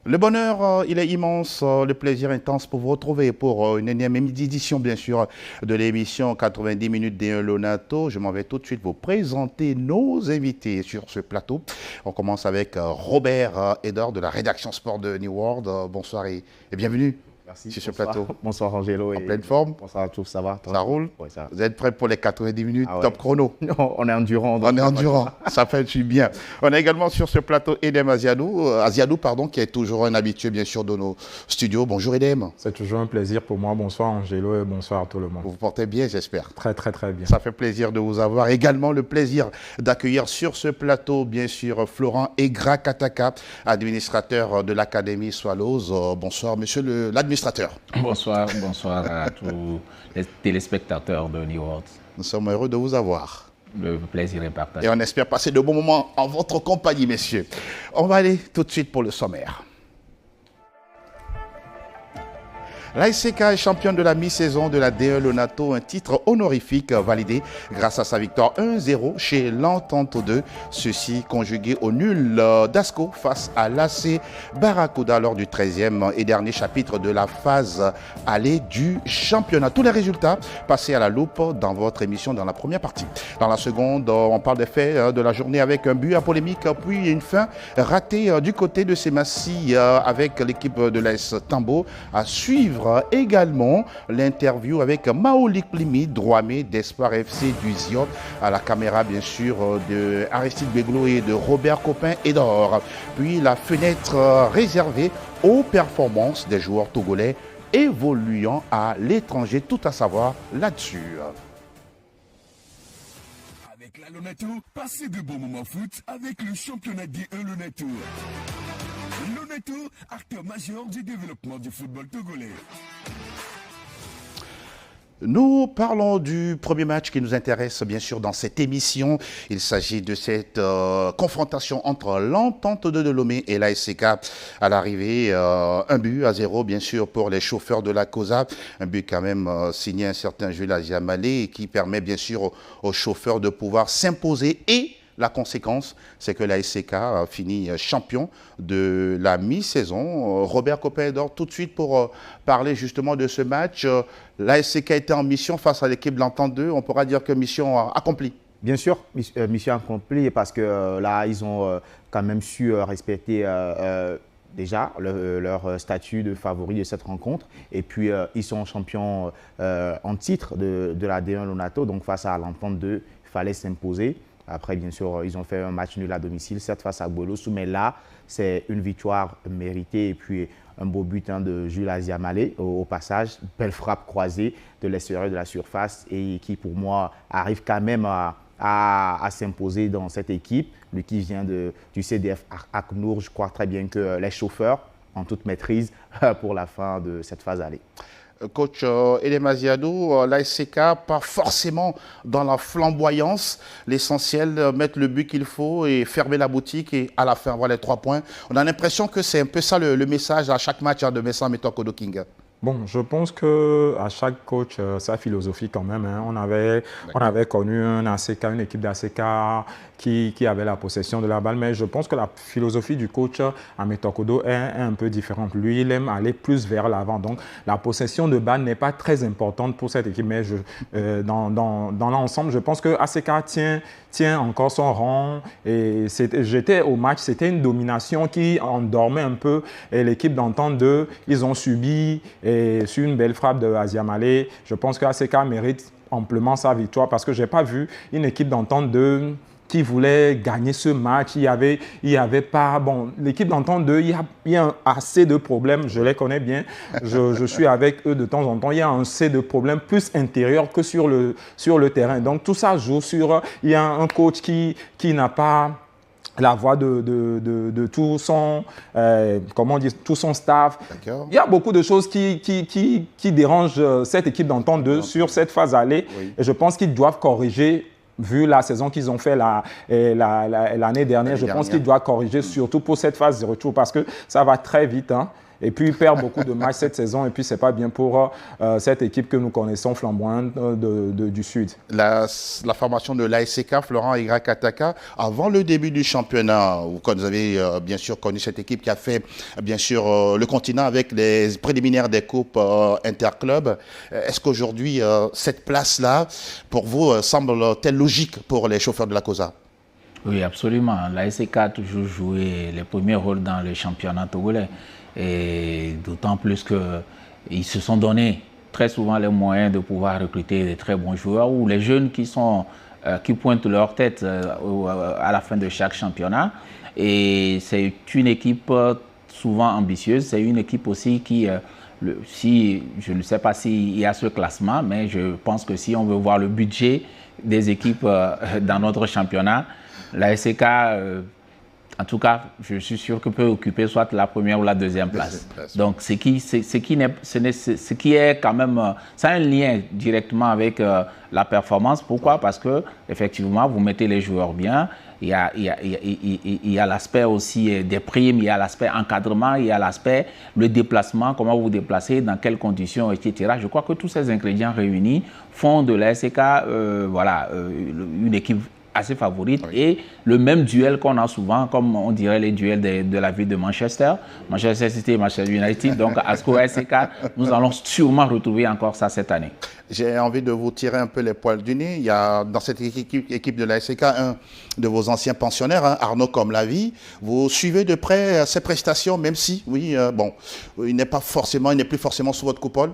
Le bonheur, il est immense, le plaisir intense pour vous retrouver pour une énième édition, bien sûr, de l'émission 90 minutes des Lonato. Je m'en vais tout de suite vous présenter nos invités sur ce plateau. On commence avec Robert Edor de la rédaction sport de New World. Bonsoir et bienvenue. Merci. Sur ce plateau. Bonsoir Angelo. En pleine forme. Bonsoir à tous, ça va? Ça roule? Oui, ça va. Vous êtes prêts pour les 90 minutes Ah ouais. top chrono? On est endurant. On est endurant, ça fait du bien. On a également sur ce plateau Edem Aziadou, qui est toujours un habitué bien sûr de nos studios. Bonjour Edem. C'est toujours un plaisir pour moi. Bonsoir Angelo et bonsoir à tout le monde. Vous vous portez bien, j'espère. Très bien. Ça fait plaisir de vous avoir. Également le plaisir d'accueillir sur ce plateau bien sûr Florent Egra Kataka, administrateur de l'Académie Swallows. Bonsoir monsieur l'administrateur. Bonsoir à tous les téléspectateurs de New World. Nous sommes heureux de vous avoir. Le plaisir est partagé. Et on espère passer de bons moments en votre compagnie, messieurs. On va aller tout de suite pour le sommaire. L'ASK est championne de la mi-saison de la D1 Lonato, un titre honorifique validé grâce à sa victoire 1-0 chez l'Entente 2. Ceci conjugué au nul d'Asco face à l'AC Barracuda lors du 13e et dernier chapitre de la phase allée du championnat. Tous les résultats passés à la loupe dans votre émission dans la première partie. Dans la seconde, on parle des faits de la journée avec un but à polémique, puis une fin ratée du côté de Semassi avec l'équipe de l'AS Tambo. À suivre également l'interview avec Maolik Plimi, Drouamé d'Espoir FC du Zion, à la caméra bien sûr de Aristide Beglo et de Robert Copin Edor. Puis la fenêtre réservée aux performances des joueurs togolais évoluant à l'étranger, tout à savoir là-dessus. Avec la Lonato, passez de bons moments foot avec le championnat D1 Lonato. Lonato, acteur majeur du développement du football togolais. Nous parlons du premier match qui nous intéresse bien sûr dans cette émission. Il s'agit de cette confrontation entre l'Entente de Lomé et l'ASK à l'arrivée. 1-0 bien sûr pour les chauffeurs de la COSA. Un but quand même signé un certain Jules Aziamalé qui permet bien sûr aux chauffeurs de pouvoir s'imposer et la conséquence, c'est que la SCK finit champion de la mi-saison. Robert Copin-Edor, tout de suite pour parler justement de ce match. La SCK était en mission face à l'équipe de l'Entente 2. On pourra dire que mission accomplie. Bien sûr, mission accomplie parce que là, ils ont quand même su respecter déjà leur statut de favori de cette rencontre. Et puis, ils sont champions en titre de la D1 Lonato. Donc, face à l'Entente 2, il fallait s'imposer. Après, bien sûr, ils ont fait un match nul à domicile, certes face à Boulossou, mais là, c'est une victoire méritée et puis un beau but de Jules Aziamalé au passage. Belle frappe croisée de l'extérieur de la surface et qui, pour moi, arrive quand même à s'imposer dans cette équipe. Lui qui vient du CDF Aknour, je crois très bien que les chauffeurs ont toute maîtrise pour la fin de cette phase allée. Coach Edem Aziadou, l'ASK, pas forcément dans la flamboyance. L'essentiel, mettre le but qu'il faut et fermer la boutique et à la fin avoir les 3 points. On a l'impression que c'est un peu ça le message à chaque match de Messa Metokodo King. Bon, je pense qu'à chaque coach, sa philosophie quand même. Hein. On avait connu un ACK, une équipe d'ACK qui avait la possession de la balle, mais je pense que la philosophie du coach à Metokodo est un peu différente. Lui, il aime aller plus vers l'avant. Donc, la possession de balle n'est pas très importante pour cette équipe, mais dans l'ensemble, je pense que ACK tient encore son rang. Et j'étais au match, c'était une domination qui endormait un peu l'équipe d'Entente 2. Ils ont subi et sur une belle frappe de Aziamalé. Je pense que ACK mérite amplement sa victoire parce que je n'ai pas vu une équipe d'Entente 2 qui voulait gagner ce match. Il y avait pas... Bon, l'équipe d'Entente 2, il y a assez de problèmes, je les connais bien. Je suis avec eux de temps en temps. Il y a assez de problèmes plus intérieurs que sur le terrain. Donc, tout ça joue sur... Il y a un coach qui n'a pas la voix de tout son, tout son staff. Il y a beaucoup de choses qui dérangent cette équipe d'Entente 2 sur cette phase allée. Oui. Et je pense qu'ils doivent corriger. Vu la saison qu'ils ont fait l'année dernière, je pense qu'ils doivent corriger surtout pour cette phase de retour parce que ça va très vite. Hein. Et puis, il perd beaucoup de matchs cette saison. Et puis, ce n'est pas bien pour cette équipe que nous connaissons, flamboyante du Sud. La formation de l'ASK, Florent Igrakataka, avant le début du championnat, vous avez bien sûr connu cette équipe qui a fait bien sûr le continent avec les préliminaires des coupes interclubs. Est-ce qu'aujourd'hui, cette place-là, pour vous, semble-t-elle logique pour les chauffeurs de la COSA? Oui, absolument. L'ASK a toujours joué les premiers rôles dans le championnat togolais. Et d'autant plus qu'ils se sont donné très souvent les moyens de pouvoir recruter des très bons joueurs ou les jeunes qui pointent leur tête à la fin de chaque championnat. Et c'est une équipe souvent ambitieuse. C'est une équipe aussi qui, je ne sais pas s'il y a ce classement, mais je pense que si on veut voir le budget des équipes dans notre championnat, la SK, en tout cas, je suis sûr que peut occuper soit la première ou la deuxième place. Donc, ce qui est quand même, ça a un lien directement avec la performance. Pourquoi? Parce que effectivement, vous mettez les joueurs bien. Il y a l'aspect aussi des primes, il y a l'aspect encadrement, il y a l'aspect le déplacement, comment vous vous déplacez, dans quelles conditions, etc. Je crois que tous ces ingrédients réunis font de la SK une équipe assez favorite, oui. Et le même duel qu'on a souvent, comme on dirait les duels de la ville de Manchester City et Manchester United, donc ASCO ASK, nous allons sûrement retrouver encore ça cette année. J'ai envie de vous tirer un peu les poils du nez. Il y a dans cette équipe de l'ASK un de vos anciens pensionnaires, Arnaud Comlavie. Vous suivez de près ses prestations, même si, oui, il n'est plus forcément sous votre coupole.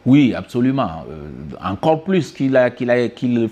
Oui, absolument. Encore plus qu'il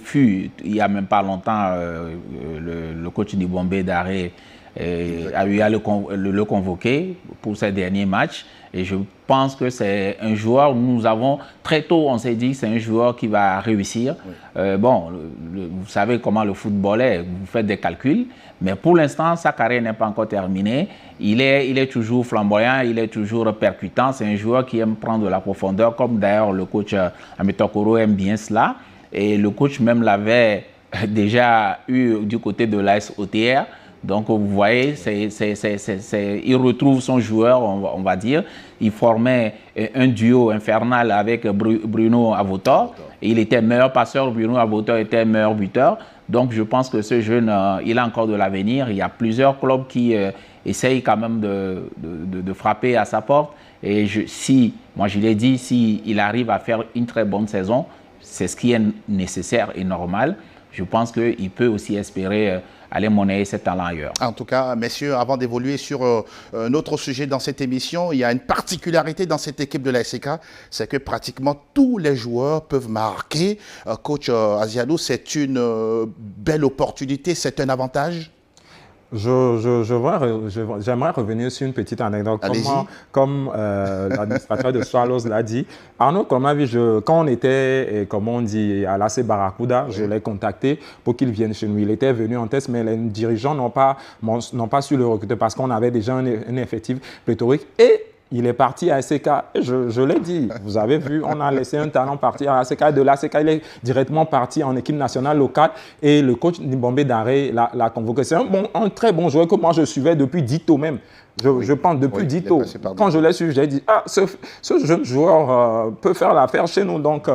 fut, il n'y a même pas longtemps, le coach du Bombay d'Arrêt a eu à le convoquer pour ses derniers matchs. Et je pense que c'est un joueur, nous avons, très tôt, on s'est dit que c'est un joueur qui va réussir. Oui. Vous savez comment le football est, vous faites des calculs, mais pour l'instant, sa carrière n'est pas encore terminée. Il est toujours flamboyant, il est toujours percutant. C'est un joueur qui aime prendre de la profondeur, comme d'ailleurs le coach Amitokoro aime bien cela. Et le coach même l'avait déjà eu du côté de l'AS OTR. Donc, vous voyez, il retrouve son joueur, on va dire. Il formait un duo infernal avec Bruno Avotor. Il était meilleur passeur, Bruno Avotor était meilleur buteur. Donc, je pense que ce jeune, il a encore de l'avenir. Il y a plusieurs clubs qui essayent quand même de frapper à sa porte. Et moi je l'ai dit, s'il arrive à faire une très bonne saison, c'est ce qui est nécessaire et normal. Je pense qu'il peut aussi espérer aller monnayer ses talents ailleurs. En tout cas, messieurs, avant d'évoluer sur un autre sujet dans cette émission, il y a une particularité dans cette équipe de la SK, c'est que pratiquement tous les joueurs peuvent marquer. Coach Asiadou, c'est une belle opportunité, c'est un avantage? J'aimerais revenir sur une petite anecdote. Comme l'administrateur de Swallows l'a dit, Arnaud Comlavie, quand on était, comme on dit, à l'AC Barracuda, je l'ai contacté pour qu'il vienne chez nous. Il était venu en test, mais les dirigeants n'ont pas su le recruter parce qu'on avait déjà un effectif pléthorique. Et il est parti à ASK. Je l'ai dit, vous avez vu, on a laissé un talent partir à ASK. De l'ASK, il est directement parti en équipe nationale locale et le coach Bombay d'Arrêt l'a convoqué. C'est un très bon joueur que moi je suivais depuis Dito même. Je pense depuis Dito. Quand je l'ai su, j'ai dit, ce jeune joueur peut faire l'affaire chez nous. Donc,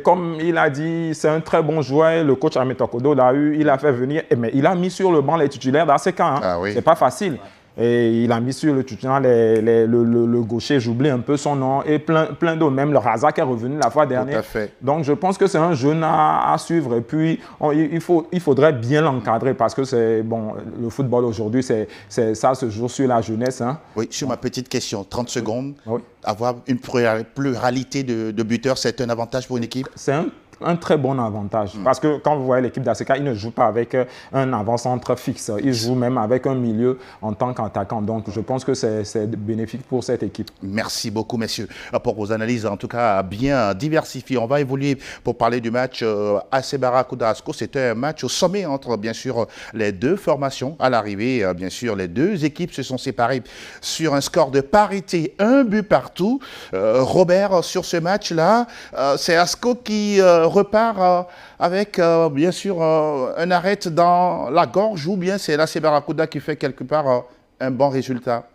comme il a dit, c'est un très bon joueur. Le coach Ametokodo l'a eu, il a fait venir, mais il a mis sur le banc les titulaires d'ASK. C'est pas facile. Et il a mis sur le titulaire le gaucher, j'oublie un peu son nom, et plein d'autres. Même le Razak est revenu la fois dernière. Tout à fait. Donc, je pense que c'est un jeune à suivre. Et puis, il faudrait bien l'encadrer parce que le football aujourd'hui, ça se joue sur la jeunesse. Hein. Oui, sur ma petite question, 30 secondes. Oui. Avoir une pluralité de buteurs, c'est un avantage pour une équipe? C'est un très bon avantage. Parce que quand vous voyez l'équipe d'ASK, il ne joue pas avec un avant-centre fixe. Il joue même avec un milieu en tant qu'attaquant. Donc, je pense que c'est bénéfique pour cette équipe. Merci beaucoup, messieurs, pour vos analyses, en tout cas, bien diversifiées. On va évoluer pour parler du match AC Barracuda ASCO. C'était un match au sommet entre, bien sûr, les deux formations. À l'arrivée, bien sûr, les deux équipes se sont séparées sur un score de parité, 1 but partout. Robert, sur ce match-là, c'est ASCO qui repart avec, bien sûr, un arrêt dans la gorge, ou bien c'est l'AC Barracuda qui fait quelque part un bon résultat?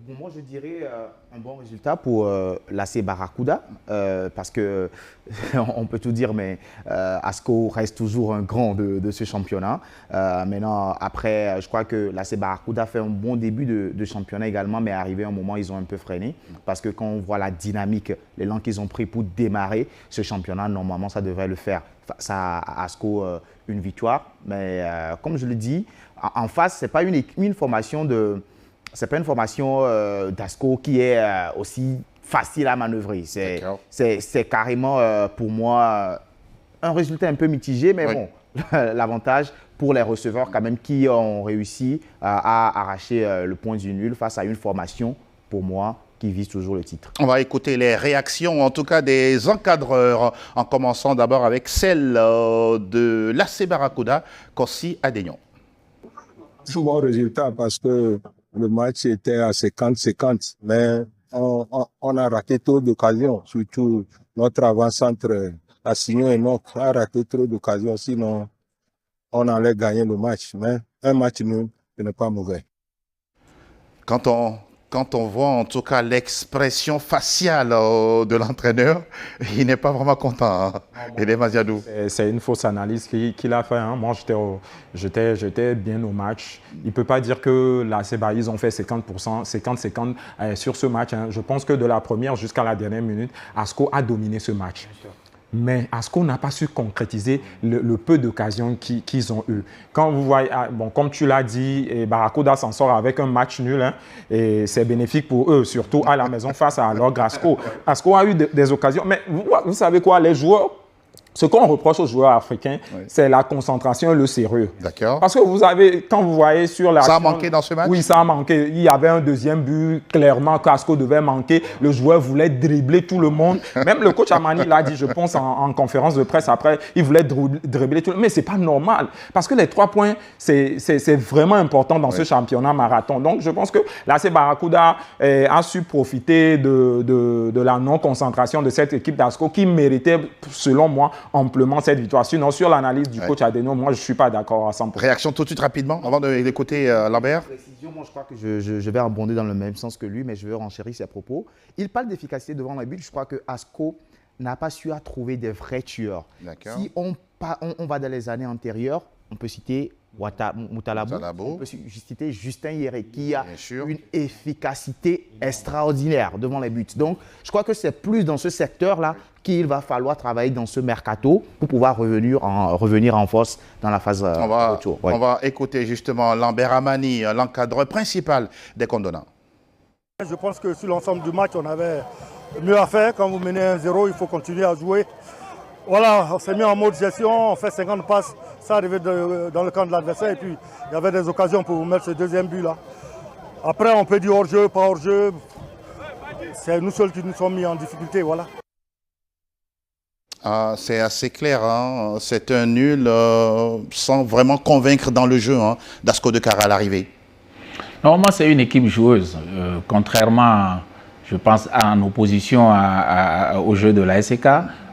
Bon, moi, je dirais un bon résultat pour l'AC Barracuda parce que on peut tout dire, mais Asco reste toujours un grand de ce championnat. Maintenant, après, je crois que l'AC Barracuda fait un bon début de championnat également, mais arrivé à un moment, ils ont un peu freiné parce que quand on voit la dynamique, l'élan qu'ils ont pris pour démarrer ce championnat, normalement, ça devrait le faire. Ça a Asco une victoire, mais comme je le dis, en face, ce n'est pas une formation de... C'est pas une formation d'Asco qui est aussi facile à manœuvrer. C'est carrément pour moi un résultat un peu mitigé, mais bon, l'avantage pour les receveurs quand même qui ont réussi à arracher le point du nul face à une formation, pour moi, qui vise toujours le titre. On va écouter les réactions, en tout cas des encadreurs, en commençant d'abord avec celle de l'AC Barracuda, Kossi Adenion. Bon résultat parce que le match était à 50-50, mais on a raté trop d'occasions, surtout notre avant-centre, Assignon et Noc a raté trop d'occasions, sinon on allait gagner le match. Mais un match nul, ce n'est pas mauvais. Quand on voit en tout cas l'expression faciale de l'entraîneur, il n'est pas vraiment content. C'est une fausse analyse qu'il a fait. Hein. Moi, j'étais bien au match. Il ne peut pas dire que la CBA, ils ont fait 50% sur ce match. Hein. Je pense que de la première jusqu'à la dernière minute, Asco a dominé ce match. Mais Asco n'a pas su concrétiser le peu d'occasions qu'ils ont eu. Quand vous voyez, bon, comme tu l'as dit, Barracuda s'en sort avec un match nul, hein, et c'est bénéfique pour eux, surtout à la maison face à l'Ogre Asco. Asco a eu des occasions, mais vous savez quoi, les joueurs, ce qu'on reproche aux joueurs africains, c'est la concentration et le sérieux. D'accord. Parce que quand vous voyez sur la... Ça a manqué dans ce match? Oui, ça a manqué. Il y avait un deuxième but, clairement, qu'Asco devait manquer. Le joueur voulait dribbler tout le monde. Même le coach Amani l'a dit, je pense, en conférence de presse après, il voulait dribbler tout le monde. Mais ce n'est pas normal. Parce que les 3 points, c'est vraiment important dans ce championnat marathon. Donc, je pense que l'AC Barracuda a su profiter de la non-concentration de cette équipe d'Asco qui méritait, selon moi, amplement cette victoire. Sinon, sur l'analyse du coach Adenion, moi, je ne suis pas d'accord à 100%. Réaction tout de suite rapidement, avant d'écouter Lambert. Moi, je crois que je vais abonder dans le même sens que lui, mais je veux renchérir ses propos. Il parle d'efficacité devant le but. Je crois que Asco n'a pas su trouver des vrais tueurs. Si on va dans les années antérieures, on peut citer Moutalabou, on peut citer Justin Yéré, qui a une efficacité extraordinaire devant les buts. Donc, je crois que c'est plus dans ce secteur-là qu'il va falloir travailler dans ce mercato pour pouvoir revenir en force dans la phase retour. On va écouter justement Lambert Amani, l'encadreur principal des Condonats. Je pense que sur l'ensemble du match, on avait mieux à faire. Quand vous menez 1-0, il faut continuer à jouer. Voilà, on s'est mis en mode gestion, on fait 50 passes, ça arrivait dans le camp de l'adversaire et puis il y avait des occasions pour vous mettre ce deuxième but-là. Après, on peut dire hors-jeu, pas hors-jeu. C'est nous seuls qui nous sommes mis en difficulté, voilà. C'est assez clair, hein. C'est un nul sans vraiment convaincre dans le jeu d'Asco de Cara à l'arrivée. Normalement, c'est une équipe joueuse, contrairement, je pense, en opposition au jeu de la SK.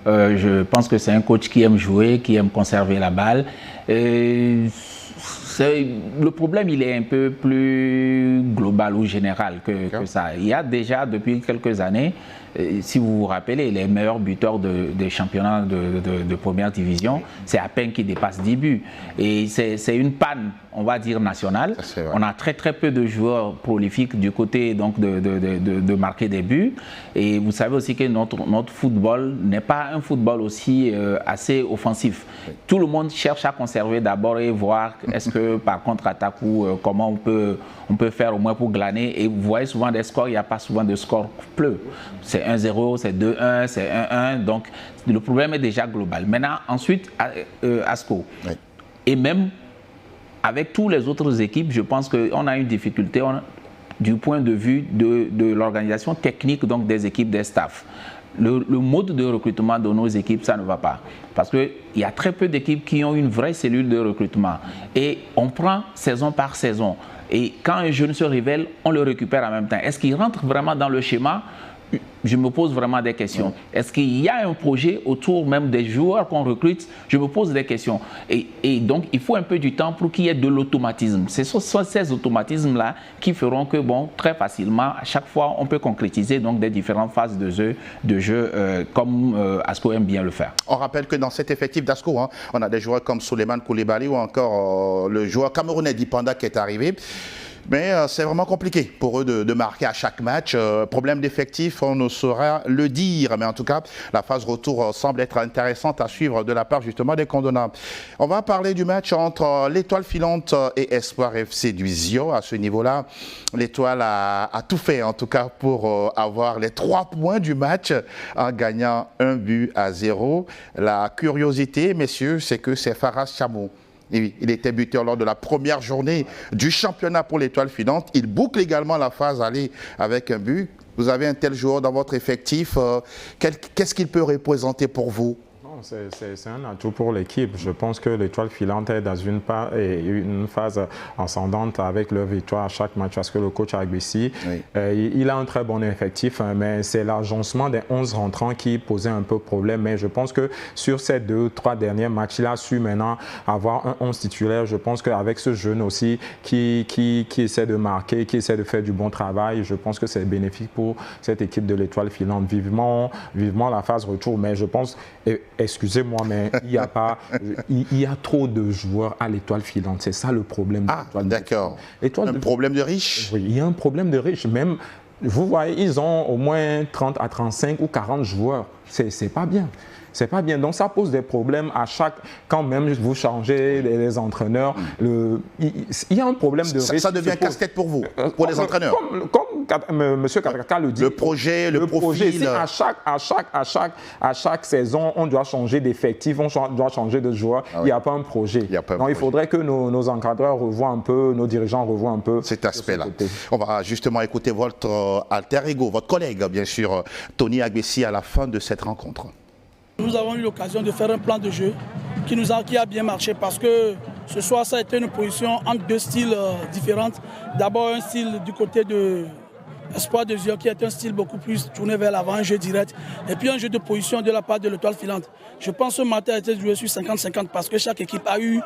Je pense que c'est un coach qui aime jouer, qui aime conserver la balle. Le problème, il est un peu plus global ou général que ça. Il y a déjà, depuis quelques années, si vous vous rappelez, les meilleurs buteurs des championnats de première division, c'est à peine qu'ils dépassent 10 buts. Et c'est une panne, on va dire, nationale. On a très peu de joueurs prolifiques du côté donc, de marquer des buts. Et vous savez aussi que notre football n'est pas un football aussi assez offensif. Tout le monde cherche à conserver d'abord et voir est-ce que par contre-attaque ou comment on peut faire au moins pour glaner. Et vous voyez souvent des scores, il n'y a pas souvent de score pleu. C'est 1-0, c'est 2-1, c'est 1-1. Donc, le problème est déjà global. Maintenant, ensuite, Asco. Oui. Et même avec toutes les autres équipes, je pense qu'on a une difficulté du point de vue de l'organisation technique donc des équipes, des staffs. Le mode de recrutement de nos équipes, ça ne va pas. Parce qu'il y a très peu d'équipes qui ont une vraie cellule de recrutement. Et on prend saison par saison. Et quand un jeune se révèle, on le récupère en même temps. Est-ce qu'il rentre vraiment dans le schéma? je me pose vraiment des questions. Est-ce qu'il y a un projet autour même des joueurs qu'on recrute? Je me pose des questions. Et donc, il faut un peu du temps pour qu'il y ait de l'automatisme. Ce sont ces automatismes-là qui feront que, bon, très facilement, à chaque fois, on peut concrétiser donc, des différentes phases de jeu comme Asco aime bien le faire. On rappelle que dans cet effectif d'Asco, hein, on a des joueurs comme Souleymane Koulibaly ou encore le joueur camerounais Dipanda qui est arrivé. Mais c'est vraiment compliqué pour eux de marquer à chaque match. Problème d'effectif, on ne saura le dire. Mais en tout cas, la phase retour semble être intéressante à suivre de la part justement des Condona. On va parler du match entre l'Étoile filante et Espoir FC du Zio. À ce niveau-là, l'Étoile a tout fait en tout cas pour avoir les 3 points du match en gagnant 1-0. La curiosité, messieurs, c'est que c'est Faras Chamou. Il était buteur lors de la première journée du championnat pour l'Étoile filante. Il boucle également la phase aller avec un but. Vous avez un tel joueur dans votre effectif. Qu'est-ce qu'il peut représenter pour vous? C'est un atout pour l'équipe. Je pense que l'Étoile filante est dans une phase ascendante avec leur victoire à chaque match parce que le coach Agbessi, il a un très bon effectif, mais c'est l'agencement des 11 rentrants qui posait un peu problème. Mais je pense que sur ces 2-3 derniers matchs, il a su maintenant avoir un 11 titulaire. Je pense qu'avec ce jeune aussi qui essaie de marquer, qui essaie de faire du bon travail, je pense que c'est bénéfique pour cette équipe de l'Étoile filante. Vivement la phase retour, mais je pense... Excusez-moi, mais il y a trop de joueurs à l'Étoile filante. C'est ça le problème. Ah, d'accord. Un problème de riches? Oui, il y a un problème de riches. Même, vous voyez, ils ont au moins 30 à 35 ou 40 joueurs. C'est pas bien. C'est pas bien. Donc, ça pose des problèmes à chaque... Quand même vous changez les entraîneurs, il y a un problème de riches. Ça devient casse-tête pour vous, pour les entraîneurs. Comme M. Katraka le dit. Le projet, le profil. Si à chaque saison, on doit changer d'effectif, on doit changer de joueur, il n'y a pas un projet. Donc, il faudrait que nos encadreurs revoient un peu, nos dirigeants revoient un peu cet aspect-là. On va justement écouter votre alter ego, votre collègue, bien sûr, Tony Agbessi, à la fin de cette rencontre. Nous avons eu l'occasion de faire un plan de jeu qui a bien marché parce que ce soir, ça a été une position entre 2 styles différents. D'abord, un style du côté de Espoir de Zio qui est un style beaucoup plus tourné vers l'avant, un jeu direct. Et puis un jeu de position de la part de l'Étoile filante. Je pense que ce matin a été joué sur 50-50 parce que chaque équipe a eu,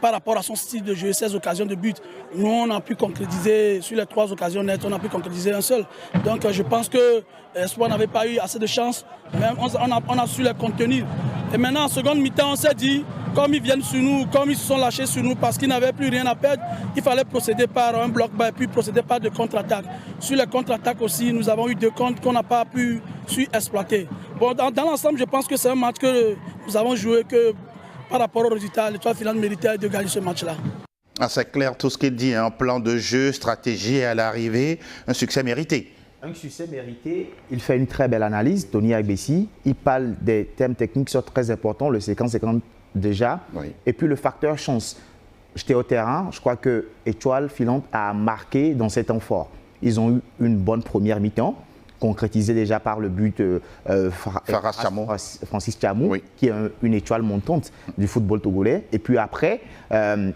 par rapport à son style de jeu, 16 occasions de but. Nous, on a pu concrétiser, sur les 3 occasions nettes, on a pu concrétiser un seul. Donc je pense que Espoir n'avait pas eu assez de chance, mais on a su les contenir. Et maintenant, en seconde mi-temps, on s'est dit, comme ils viennent sur nous, comme ils se sont lâchés sur nous parce qu'ils n'avaient plus rien à perdre, il fallait procéder par un bloc bas et puis procéder par de contre-attaques. Sur les contre-attaques aussi, nous avons eu 2 comptes qu'on n'a pas pu exploiter. Bon, dans l'ensemble, je pense que c'est un match que nous avons joué que par rapport au résultat, l'Étoile filante méritait de gagner ce match-là. Ah, c'est clair tout ce qu'il dit, un plan de jeu, stratégie et à l'arrivée, un succès mérité. Un succès mérité, il fait une très belle analyse, Tony Agbessi. Il parle des thèmes techniques qui sont très importants, le 50-50 déjà. Oui. Et puis le facteur chance. J'étais au terrain, je crois que Étoile filante a marqué dans cet temps fort. Ils ont eu une bonne première mi-temps, concrétisée déjà par le but Francis Chamou, oui, qui est une étoile montante du football togolais. Et puis après,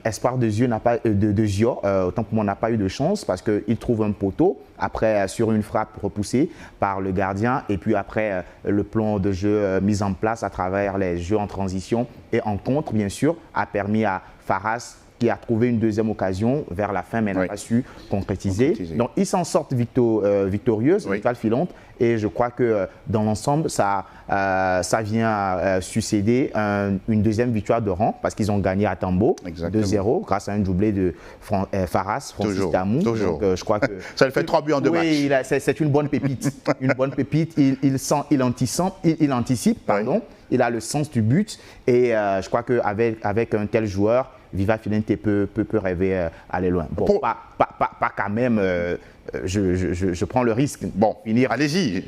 Espoir de Zio, autant pour moi, n'a pas eu de chance parce qu'il trouve un poteau, après sur une frappe repoussée par le gardien, et puis après le plan de jeu mis en place à travers les jeux en transition et en contre, bien sûr, a permis à Faras, qui a trouvé une deuxième occasion vers la fin, mais n'a pas su concrétiser. Donc, ils s'en sortent victorieuse, l'Étoile filante, et je crois que dans l'ensemble, ça vient succéder une deuxième victoire de rang, parce qu'ils ont gagné à Tambo, 2-0, grâce à un doublé de Faras, Francis Chamou. Donc, je crois que ça lui fait 3 buts en 2 matchs. Oui, c'est une bonne pépite. Une bonne pépite. Il anticipe, pardon. Il a le sens du but, et je crois qu'avec un tel joueur, Viva Filante peut rêver aller loin. Bon, pas quand même, je prends le risque. Bon, allez-y,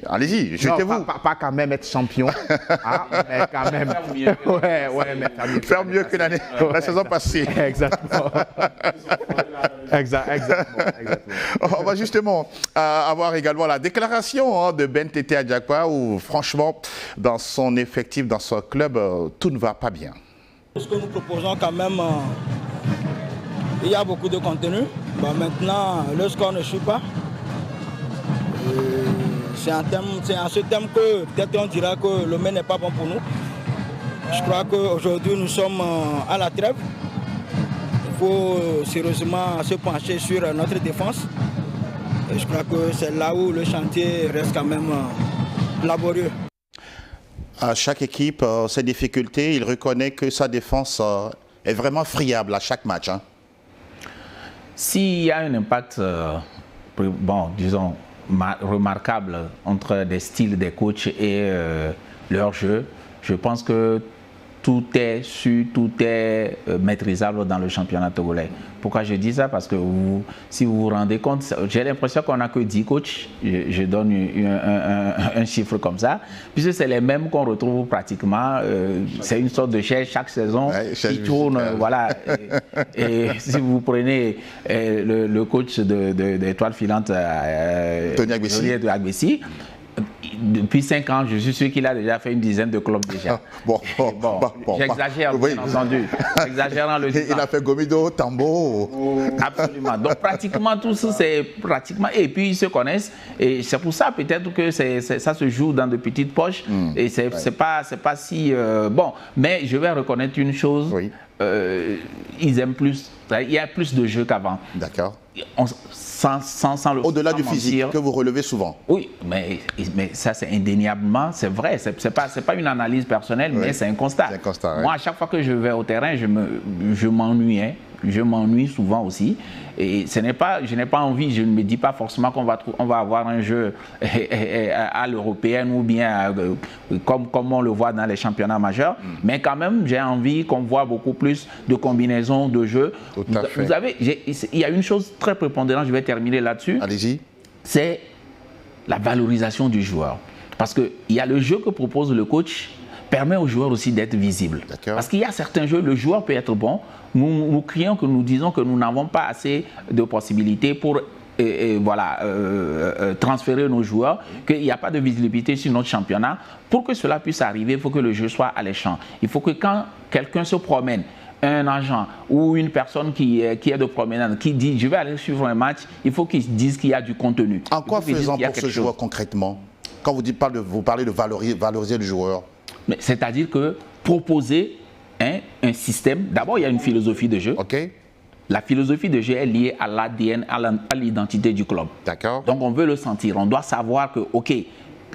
jetez-vous. Pas quand même être champion, mais quand même. Faire mieux que la saison passée. Exactement. Exactement. On va justement avoir également la déclaration de Ben Tete Adjakwa où franchement, dans son effectif, dans son club, tout ne va pas bien. Ce que nous proposons quand même, il y a beaucoup de contenu. Bon, maintenant, le score ne suit pas. c'est en ce thème que peut-être on dira que le main n'est pas bon pour nous. Je crois qu'aujourd'hui nous sommes à la trêve. Il faut sérieusement se pencher sur notre défense. Et je crois que c'est là où le chantier reste quand même laborieux. À chaque équipe, ses difficultés, il reconnaît que sa défense est vraiment friable à chaque match. Hein. S'il y a un impact, bon, disons, remarquable entre des styles des coachs et leur jeu, je pense que tout est maîtrisable dans le championnat togolais. Pourquoi je dis ça? Parce que si vous vous rendez compte, j'ai l'impression qu'on n'a que 10 coachs, je donne un chiffre comme ça, puisque c'est les mêmes qu'on retrouve pratiquement, c'est une sorte de chaise chaque saison qui tourne, voilà. Et si vous prenez le coach d'Étoile Filante, Tony Agbessi, depuis 5 ans, je suis sûr qu'il a déjà fait une dizaine de clubs déjà. Bon, j'exagère, bien entendu. Exagérant le disant. Il a fait Gomido, Tambo. Absolument. Donc pratiquement tous, c'est pratiquement... Et puis ils se connaissent. Et c'est pour ça peut-être que ça se joue dans de petites poches. Et c'est pas si... bon, mais je vais reconnaître une chose. Oui. Ils aiment plus... Il y a plus de jeux qu'avant. D'accord. Sans le au-delà du physique que vous relevez souvent. Oui, mais ça c'est indéniablement, c'est vrai, c'est pas une analyse personnelle, mais c'est un constat. Moi, à chaque fois que je vais au terrain, je m'ennuie, hein. Je m'ennuie souvent aussi. Et je n'ai pas envie, je ne me dis pas forcément qu'on va avoir un jeu à l'européenne ou bien comme on le voit dans les championnats majeurs. Mais quand même, j'ai envie qu'on voit beaucoup plus de combinaisons de jeux. Vous savez, il y a une chose très prépondérante, je vais terminer là-dessus. Allez-y. C'est la valorisation du joueur. Parce qu'il y a le jeu que propose le coach, permet aux joueurs aussi d'être visibles. Parce qu'il y a certains jeux, le joueur peut être bon. Nous crions que nous disons que nous n'avons pas assez de possibilités pour transférer nos joueurs, qu'il n'y a pas de visibilité sur notre championnat. Pour que cela puisse arriver, il faut que le jeu soit alléchant. Il faut que quand quelqu'un se promène, un agent ou une personne qui est de promenade, qui dit je vais aller suivre un match, il faut qu'il dise qu'il y a du contenu. En quoi faisant pour ce joueur concrètement? Quand vous parlez de valoriser le joueur? C'est-à-dire que proposer un système, d'abord il y a une philosophie de jeu. Okay. La philosophie de jeu est liée à l'ADN, à l'identité du club. D'accord. Donc on veut le sentir, on doit savoir que, ok,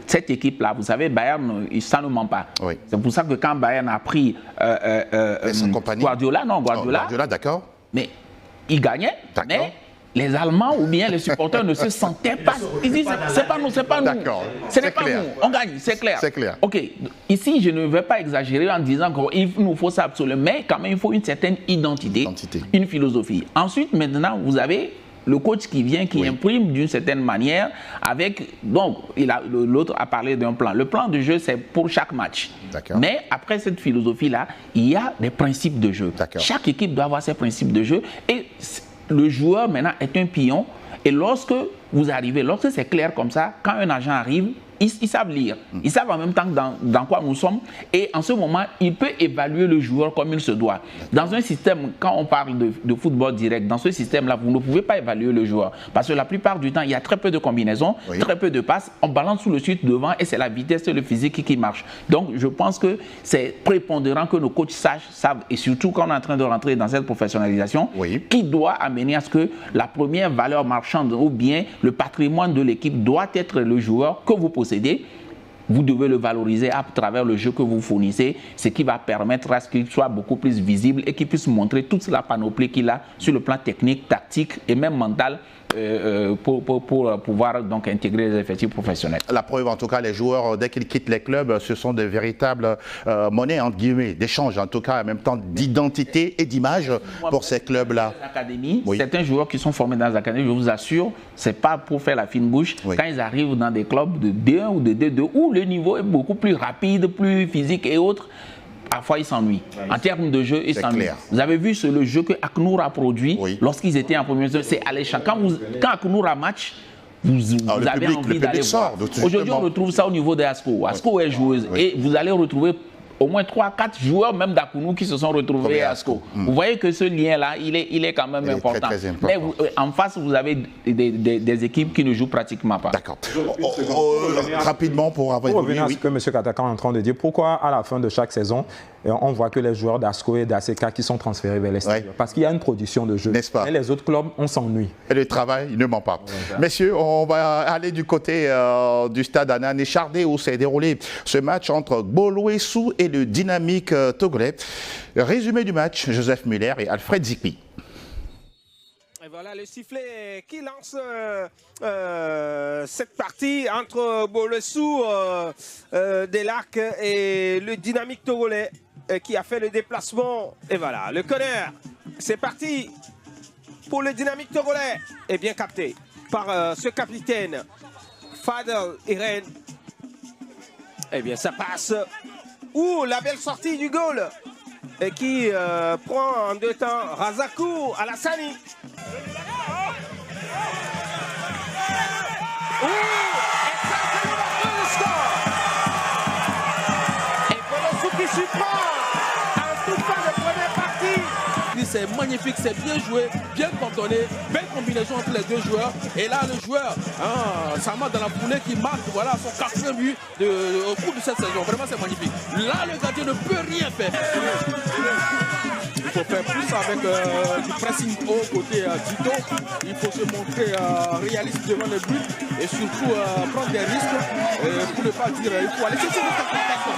cette équipe-là, vous savez, Bayern, ça ne ment pas. Oui. C'est pour ça que quand Bayern a pris Guardiola, d'accord. Mais il gagnait, mais les Allemands ou bien les supporters ne se sentaient pas. Ils disent, c'est pas nous, c'est pas nous. D'accord. Ce n'est pas nous, on gagne, c'est clair. C'est clair. Ok, ici je ne vais pas exagérer en disant qu'il nous faut ça absolument, mais quand même il faut une certaine identité. Une philosophie. Ensuite, maintenant, vous avez le coach qui vient, qui imprime d'une certaine manière avec... Donc, l'autre a parlé d'un plan. Le plan de jeu, c'est pour chaque match. Mais après cette philosophie-là, il y a des principes de jeu. Chaque équipe doit avoir ses principes de jeu. Et le joueur, maintenant, est un pion. Et lorsque vous arrivez, lorsque c'est clair comme ça, quand un agent arrive, ils savent lire. Ils savent en même temps dans quoi nous sommes. Et en ce moment, il peut évaluer le joueur comme il se doit. Dans un système, quand on parle de football direct, dans ce système-là, vous ne pouvez pas évaluer le joueur. Parce que la plupart du temps, il y a très peu de combinaisons, très peu de passes. On balance tout de suite devant et c'est la vitesse et le physique qui marche. Donc, je pense que c'est prépondérant que nos coachs savent, et surtout quand on est en train de rentrer dans cette professionnalisation, qui doit amener à ce que la première valeur marchande ou bien le patrimoine de l'équipe doit être le joueur que vous possédez. Vous devez le valoriser à travers le jeu que vous fournissez, ce qui va permettre à ce qu'il soit beaucoup plus visible et qu'il puisse montrer toute la panoplie qu'il a sur le plan technique, tactique et même mental pour pouvoir donc intégrer les effectifs professionnels. La preuve, en tout cas, les joueurs, dès qu'ils quittent les clubs, ce sont de véritables monnaies, entre guillemets, d'échange, en tout cas, en même temps d'identité et d'image pour ces clubs-là. Certains joueurs qui sont formés dans les académies, je vous assure, c'est pas pour faire la fine bouche. Quand ils arrivent dans des clubs de D1 ou de D2, où le niveau est beaucoup plus rapide, plus physique et autres, parfois ils s'ennuient. En termes de jeu, ils s'ennuient. Vous avez vu le jeu que Aknour a produit lorsqu'ils étaient en première zone, c'est alléchant. Quand Aknour a match, vous avez envie d'aller voir. Aujourd'hui, on retrouve ça au niveau de Asco. Asco est joueuse. Et vous allez retrouver au moins 3-4 joueurs même d'Akounou qui se sont retrouvés à Asco. Vous voyez que ce lien-là, il est quand même important. Très important. Mais en face, vous avez des équipes qui ne jouent pratiquement pas. D'accord. Rapidement pour avoir... Pour revenir à ce que M. Katakan est en train de dire, pourquoi à la fin de chaque saison, on voit que les joueurs d'Asco et d'ACK qui sont transférés vers l'extérieur? Parce qu'il y a une production de jeu. N'est-ce pas? Et les autres clubs, on s'ennuie. Et le travail, il ne ment pas. Messieurs, on va aller du côté du stade Anane Chardé où s'est déroulé ce match entre Gbolo-Essou et le Dynamique togolais. Résumé du match, Joseph Muller et Alfred Zikpi. Et voilà le sifflet qui lance cette partie entre Gbolo-Essou des Lacs et le Dynamique togolais qui a fait le déplacement. Et voilà, le corner, c'est parti pour le Dynamique togolais. Et bien capté par ce capitaine, Fadel Irène. Eh bien, ça passe. Ouh, la belle sortie du goal. Et qui prend en 2 temps Razakou Alassani. Ouh, et ça, c'est le score. Et Gbolo-Essou qui surprend en toute fin de première partie. C'est magnifique, c'est bien joué, bien coordonné, belle combinaison entre les 2 joueurs. Et là, le joueur, Sama dans la foulée qui marque voilà, son 4e but au cours de cette saison. Vraiment, c'est magnifique. Là, le gardien ne peut rien faire. Il faut faire plus avec du pressing haut côté Dito. Il faut se montrer réaliste devant le but et surtout prendre des risques pour ne pas dire il faut aller chercher une interprétation.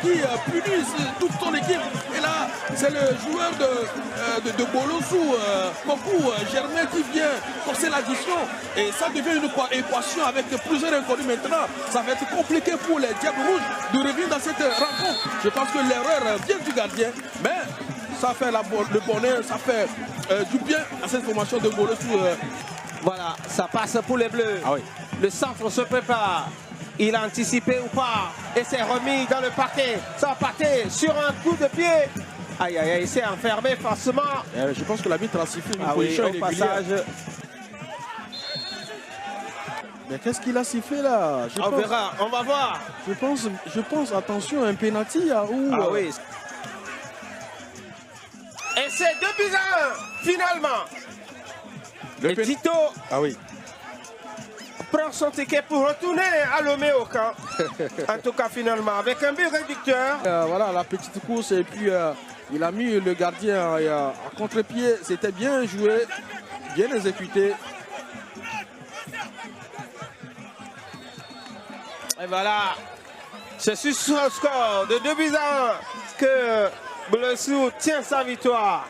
Qui punit toute son équipe. Et là, c'est le joueur de Gbolo-Essou, Kokou Germain, qui vient forcer l'addition. Et ça devient une équation avec plusieurs inconnus maintenant. Ça va être compliqué pour les Diables Rouges de revenir dans cette rencontre. Je pense que l'erreur vient du gardien. Mais ça fait le bonheur, ça fait du bien à cette formation de Gbolo-Essou. Voilà, ça passe pour les Bleus. Ah oui. Le centre se prépare. Il a anticipé ou pas et s'est remis dans le parquet. Ça va partir sur un coup de pied. Aïe, aïe, aïe, il s'est enfermé forcément. Je pense que l'arbitre a sifflé une position au passage. Mais qu'est-ce qu'il a sifflé là? On verra, on va voir. Je pense, attention, un penalty où... Ah oui. Et c'est 2-1 finalement. Et Tito... Ah oui. Prend son ticket pour retourner à Lomé au camp. En tout cas, finalement, avec un but réducteur. Voilà la petite course et puis il a mis le gardien à contre-pied. C'était bien joué, bien exécuté. Et voilà, c'est sur le score de 2-1 que Gbolo-Essou tient sa victoire.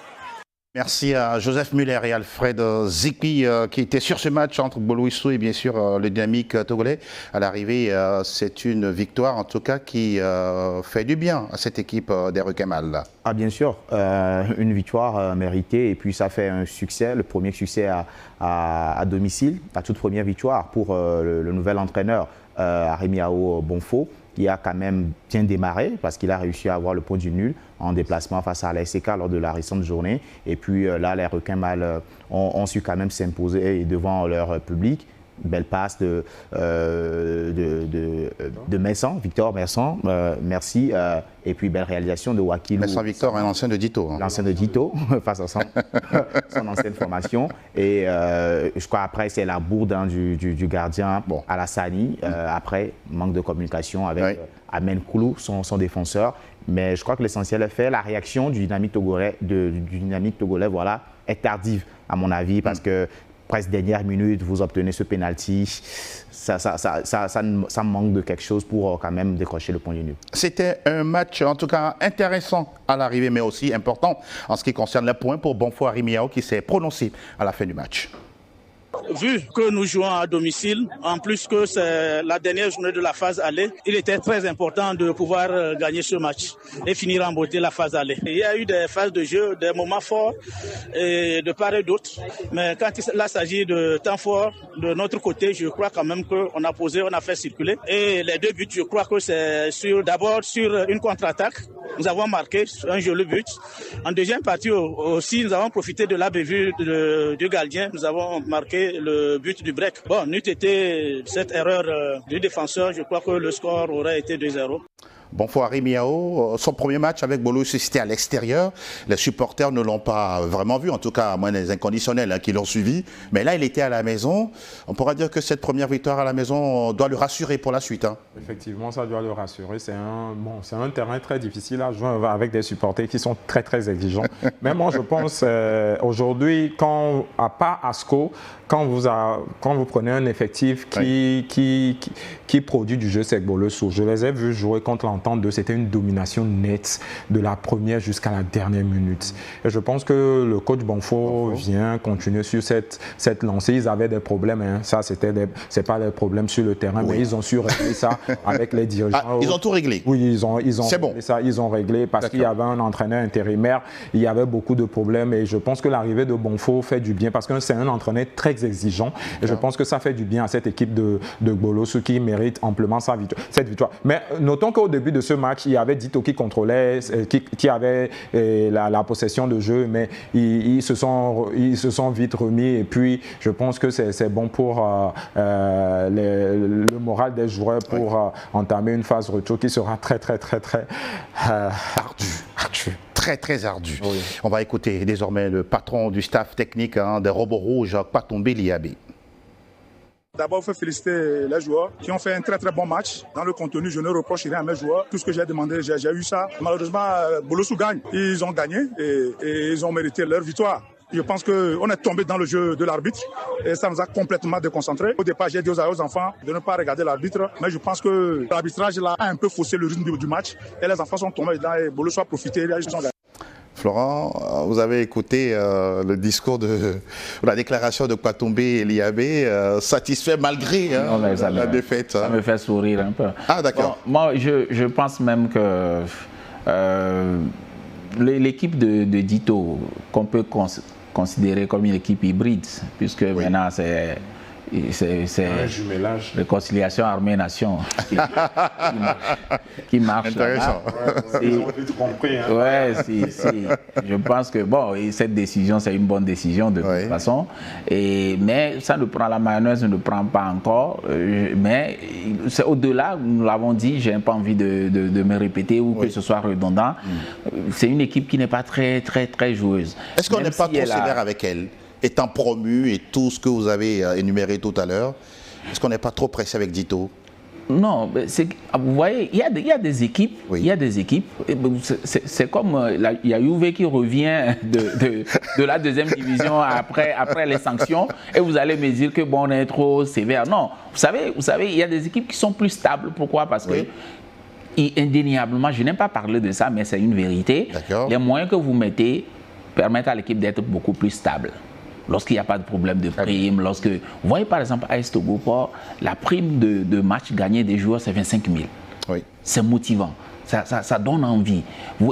Merci à Joseph Muller et Alfred Zikpi qui étaient sur ce match entre Gbolo-Essou et bien sûr le Dynamique togolais. À l'arrivée, c'est une victoire en tout cas qui fait du bien à cette équipe des Requins Mâles. Ah bien sûr, une victoire méritée et puis ça fait un succès, le premier succès à domicile, la toute première victoire pour le nouvel entraîneur Arimiao Bonfo, qui a quand même bien démarré parce qu'il a réussi à avoir le point du nul en déplacement face à l'ASK lors de la récente journée. Et puis là, les Requins Mâles ont su quand même s'imposer devant leur public. Belle passe de Messan, Victor Messan, merci. Et puis belle réalisation de Wakilou. Messan Victor, un ancien de Dito. Hein. L'ancien de Dito, face à son ancienne formation. Et je crois après c'est la bourde du gardien Alassani. Après, manque de communication avec Amen Koulou, son défenseur. Mais je crois que l'essentiel est fait. La réaction du Dynamique togolais voilà, est tardive à mon avis parce que presque dernière minute, vous obtenez ce penalty. Ça manque de quelque chose pour quand même décrocher le point du nul. C'était un match en tout cas intéressant à l'arrivée, mais aussi important en ce qui concerne les points pour Bonfo Arimiao qui s'est prononcé à la fin du match. Vu que nous jouons à domicile, en plus que c'est la dernière journée de la phase aller, il était très important de pouvoir gagner ce match et finir en beauté la phase aller. Il y a eu des phases de jeu, des moments forts et de part et d'autre. Mais quand il s'agit de temps fort de notre côté, je crois quand même qu'on a fait circuler. Et les 2 buts, je crois que c'est d'abord sur une contre-attaque nous avons marqué un joli but. En deuxième partie aussi, nous avons profité de la bévue du gardien. Nous avons marqué le but du break. Bon, n'eût été cette erreur du défenseur, je crois que le score aurait été 2-0. Bonfoy Miao, son premier match avec Bolo, c'était à l'extérieur. Les supporters ne l'ont pas vraiment vu, en tout cas, à moins des inconditionnels qui l'ont suivi. Mais là, il était à la maison. On pourra dire que cette première victoire à la maison doit le rassurer pour la suite. Effectivement, ça doit le rassurer. C'est un terrain très difficile à jouer avec des supporters qui sont très, très exigeants. Mais moi, je pense, aujourd'hui, à part ASCO, quand vous prenez un effectif qui produit du jeu, c'est Bolo. Je les ai vus jouer contre l'Entente 2, c'était une domination nette de la première jusqu'à la dernière minute. Et je pense que le coach Bonfoy vient continuer sur cette lancée. Ils avaient des problèmes, hein. Ça c'est pas des problèmes sur le terrain, mais ils ont su régler ça avec les dirigeants. Ah, ils ont tout réglé. Oui, ils ont bon. ça, ils ont réglé parce qu'il y avait un entraîneur intérimaire, il y avait beaucoup de problèmes et je pense que l'arrivée de Bonfoy fait du bien parce que c'est un entraîneur très exigeant et je pense que ça fait du bien à cette équipe de Gbolo, ce qui mérite amplement cette victoire. Mais notons qu'au début de ce match, il y avait Dito qui contrôlait, qui avait la possession de jeu, mais ils se sont vite remis et puis je pense que c'est bon pour le moral des joueurs pour entamer une phase retour qui sera très ardue. Très ardu. Oui. On va écouter désormais le patron du staff technique des Robots Rouges, Kwatombe Liabé. D'abord, il faut féliciter les joueurs qui ont fait un très bon match. Dans le contenu, je ne reproche rien à mes joueurs. Tout ce que j'ai demandé, j'ai eu ça. Malheureusement, Bolossou gagne. Ils ont gagné et ils ont mérité leur victoire. Je pense qu'on est tombé dans le jeu de l'arbitre et ça nous a complètement déconcentrés. Au départ, j'ai dit aux enfants de ne pas regarder l'arbitre, mais je pense que l'arbitrage là, a un peu faussé le rythme du match et les enfants sont tombés dedans et Bolossou a profité et ils ont gagné. Florent, vous avez écouté le discours la déclaration de Kwatombe Liabé, satisfait malgré la défaite. Ça me fait sourire un peu. Ah d'accord. Bon, moi, je pense même que l'équipe de Dito, qu'on peut considérer comme une équipe hybride, puisque maintenant c'est un jumelage. Réconciliation armée-nation qui marche. Intéressant. Je pense que cette décision, c'est une bonne décision de toute façon. Mais ça ne prend la mayonnaise, ne prend pas encore. Mais c'est au-delà, nous l'avons dit, j'ai pas envie de me répéter ou que ce soit redondant. C'est une équipe qui n'est pas très joueuse. Est-ce qu'on n'est pas trop sévère avec elle? Étant promu et tout ce que vous avez énuméré tout à l'heure, est-ce qu'on n'est pas trop pressé avec Dito? Non, vous voyez, il y a des équipes, c'est comme il y a Juve qui revient de la deuxième division après les sanctions et vous allez me dire que on est trop sévère. Non, vous savez, il y a des équipes qui sont plus stables. Pourquoi? Parce que indéniablement, je n'aime pas parler de ça, mais c'est une vérité. Les moyens que vous mettez permettent à l'équipe d'être beaucoup plus stable. Lorsqu'il n'y a pas de problème de prime, vous voyez par exemple à Estogopor, la prime de match gagné des joueurs, c'est 25 000. Oui. C'est motivant, ça donne envie.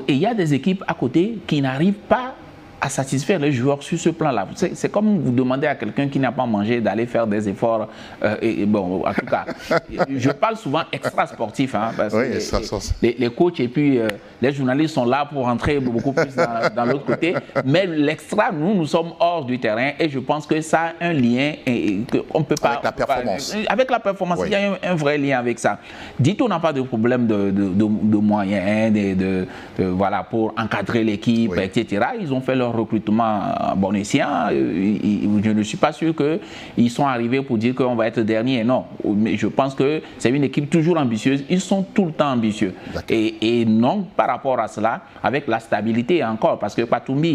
Et il y a des équipes à côté qui n'arrivent pas à satisfaire les joueurs sur ce plan-là. C'est comme vous demandez à quelqu'un qui n'a pas mangé d'aller faire des efforts. En tout cas, je parle souvent extra-sportif, parce que les coachs et puis les journalistes sont là pour rentrer beaucoup plus dans l'autre côté. Mais l'extra, nous sommes hors du terrain et je pense que ça a un lien qu'on ne peut pas... Avec la performance. Avec la performance, il y a un vrai lien avec ça. Dito n'a pas de problème de moyens, pour encadrer l'équipe, etc. Ils ont fait leur recrutement bon escient. Je ne suis pas sûr qu'ils sont arrivés pour dire qu'on va être dernier. Non, mais je pense que c'est une équipe toujours ambitieuse. Ils sont tout le temps ambitieux. Et non, par rapport à cela, avec la stabilité encore, parce que Kwatombe,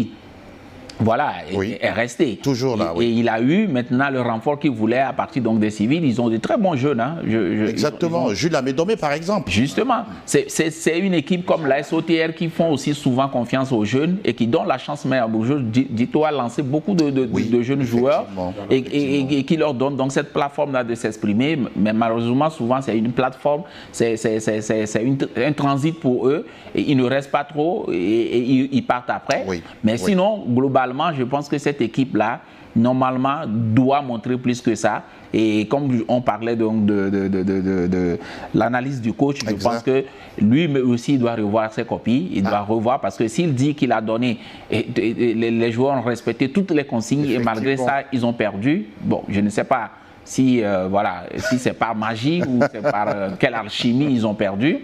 est resté. Toujours là, et il a eu maintenant le renfort qu'il voulait à partir donc des civils. Ils ont de très bons jeunes. Exactement. Jules Amédomé, par exemple. Justement. C'est une équipe comme la SOTR qui font aussi souvent confiance aux jeunes et qui donnent la chance même aux jeunes. Dito a lancé beaucoup de jeunes joueurs et qui leur donne donc cette plateforme-là de s'exprimer. Mais malheureusement, souvent, c'est une plateforme, c'est un transit pour eux. Et ils ne restent pas trop et ils partent après. Mais sinon, globalement, globalement, je pense que cette équipe-là, normalement, doit montrer plus que ça. Et comme on parlait donc de l'analyse du coach, je pense que lui aussi doit revoir ses copies. Il doit revoir parce que s'il dit qu'il a donné, les joueurs ont respecté toutes les consignes et malgré ça, ils ont perdu. Bon, je ne sais pas si si c'est par magie ou c'est par quelle alchimie ils ont perdu.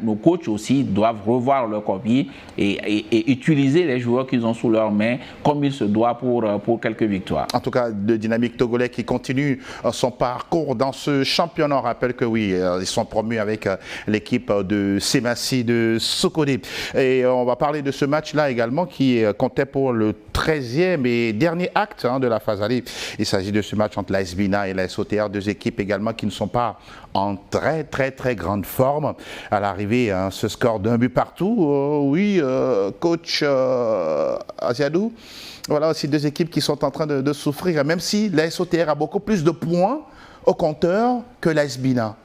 Nos coachs aussi doivent revoir leur copie et utiliser les joueurs qu'ils ont sous leurs mains comme il se doit pour quelques victoires. En tout cas, le Dynamique togolais qui continue son parcours dans ce championnat. On rappelle que oui, ils sont promus avec l'équipe de Semassi de Sokodé. Et on va parler de ce match-là également qui comptait pour le 13e et dernier acte de la phase aller. Il s'agit de ce match entre l'AS Bina et l'AS OTR, deux équipes également qui ne sont pas en très grande forme. À l'arrivée, ce score d'un but partout. Coach Asiadou, voilà aussi deux équipes qui sont en train de souffrir, même si l'AS OTR a beaucoup plus de points au compteur que l'AS Bina.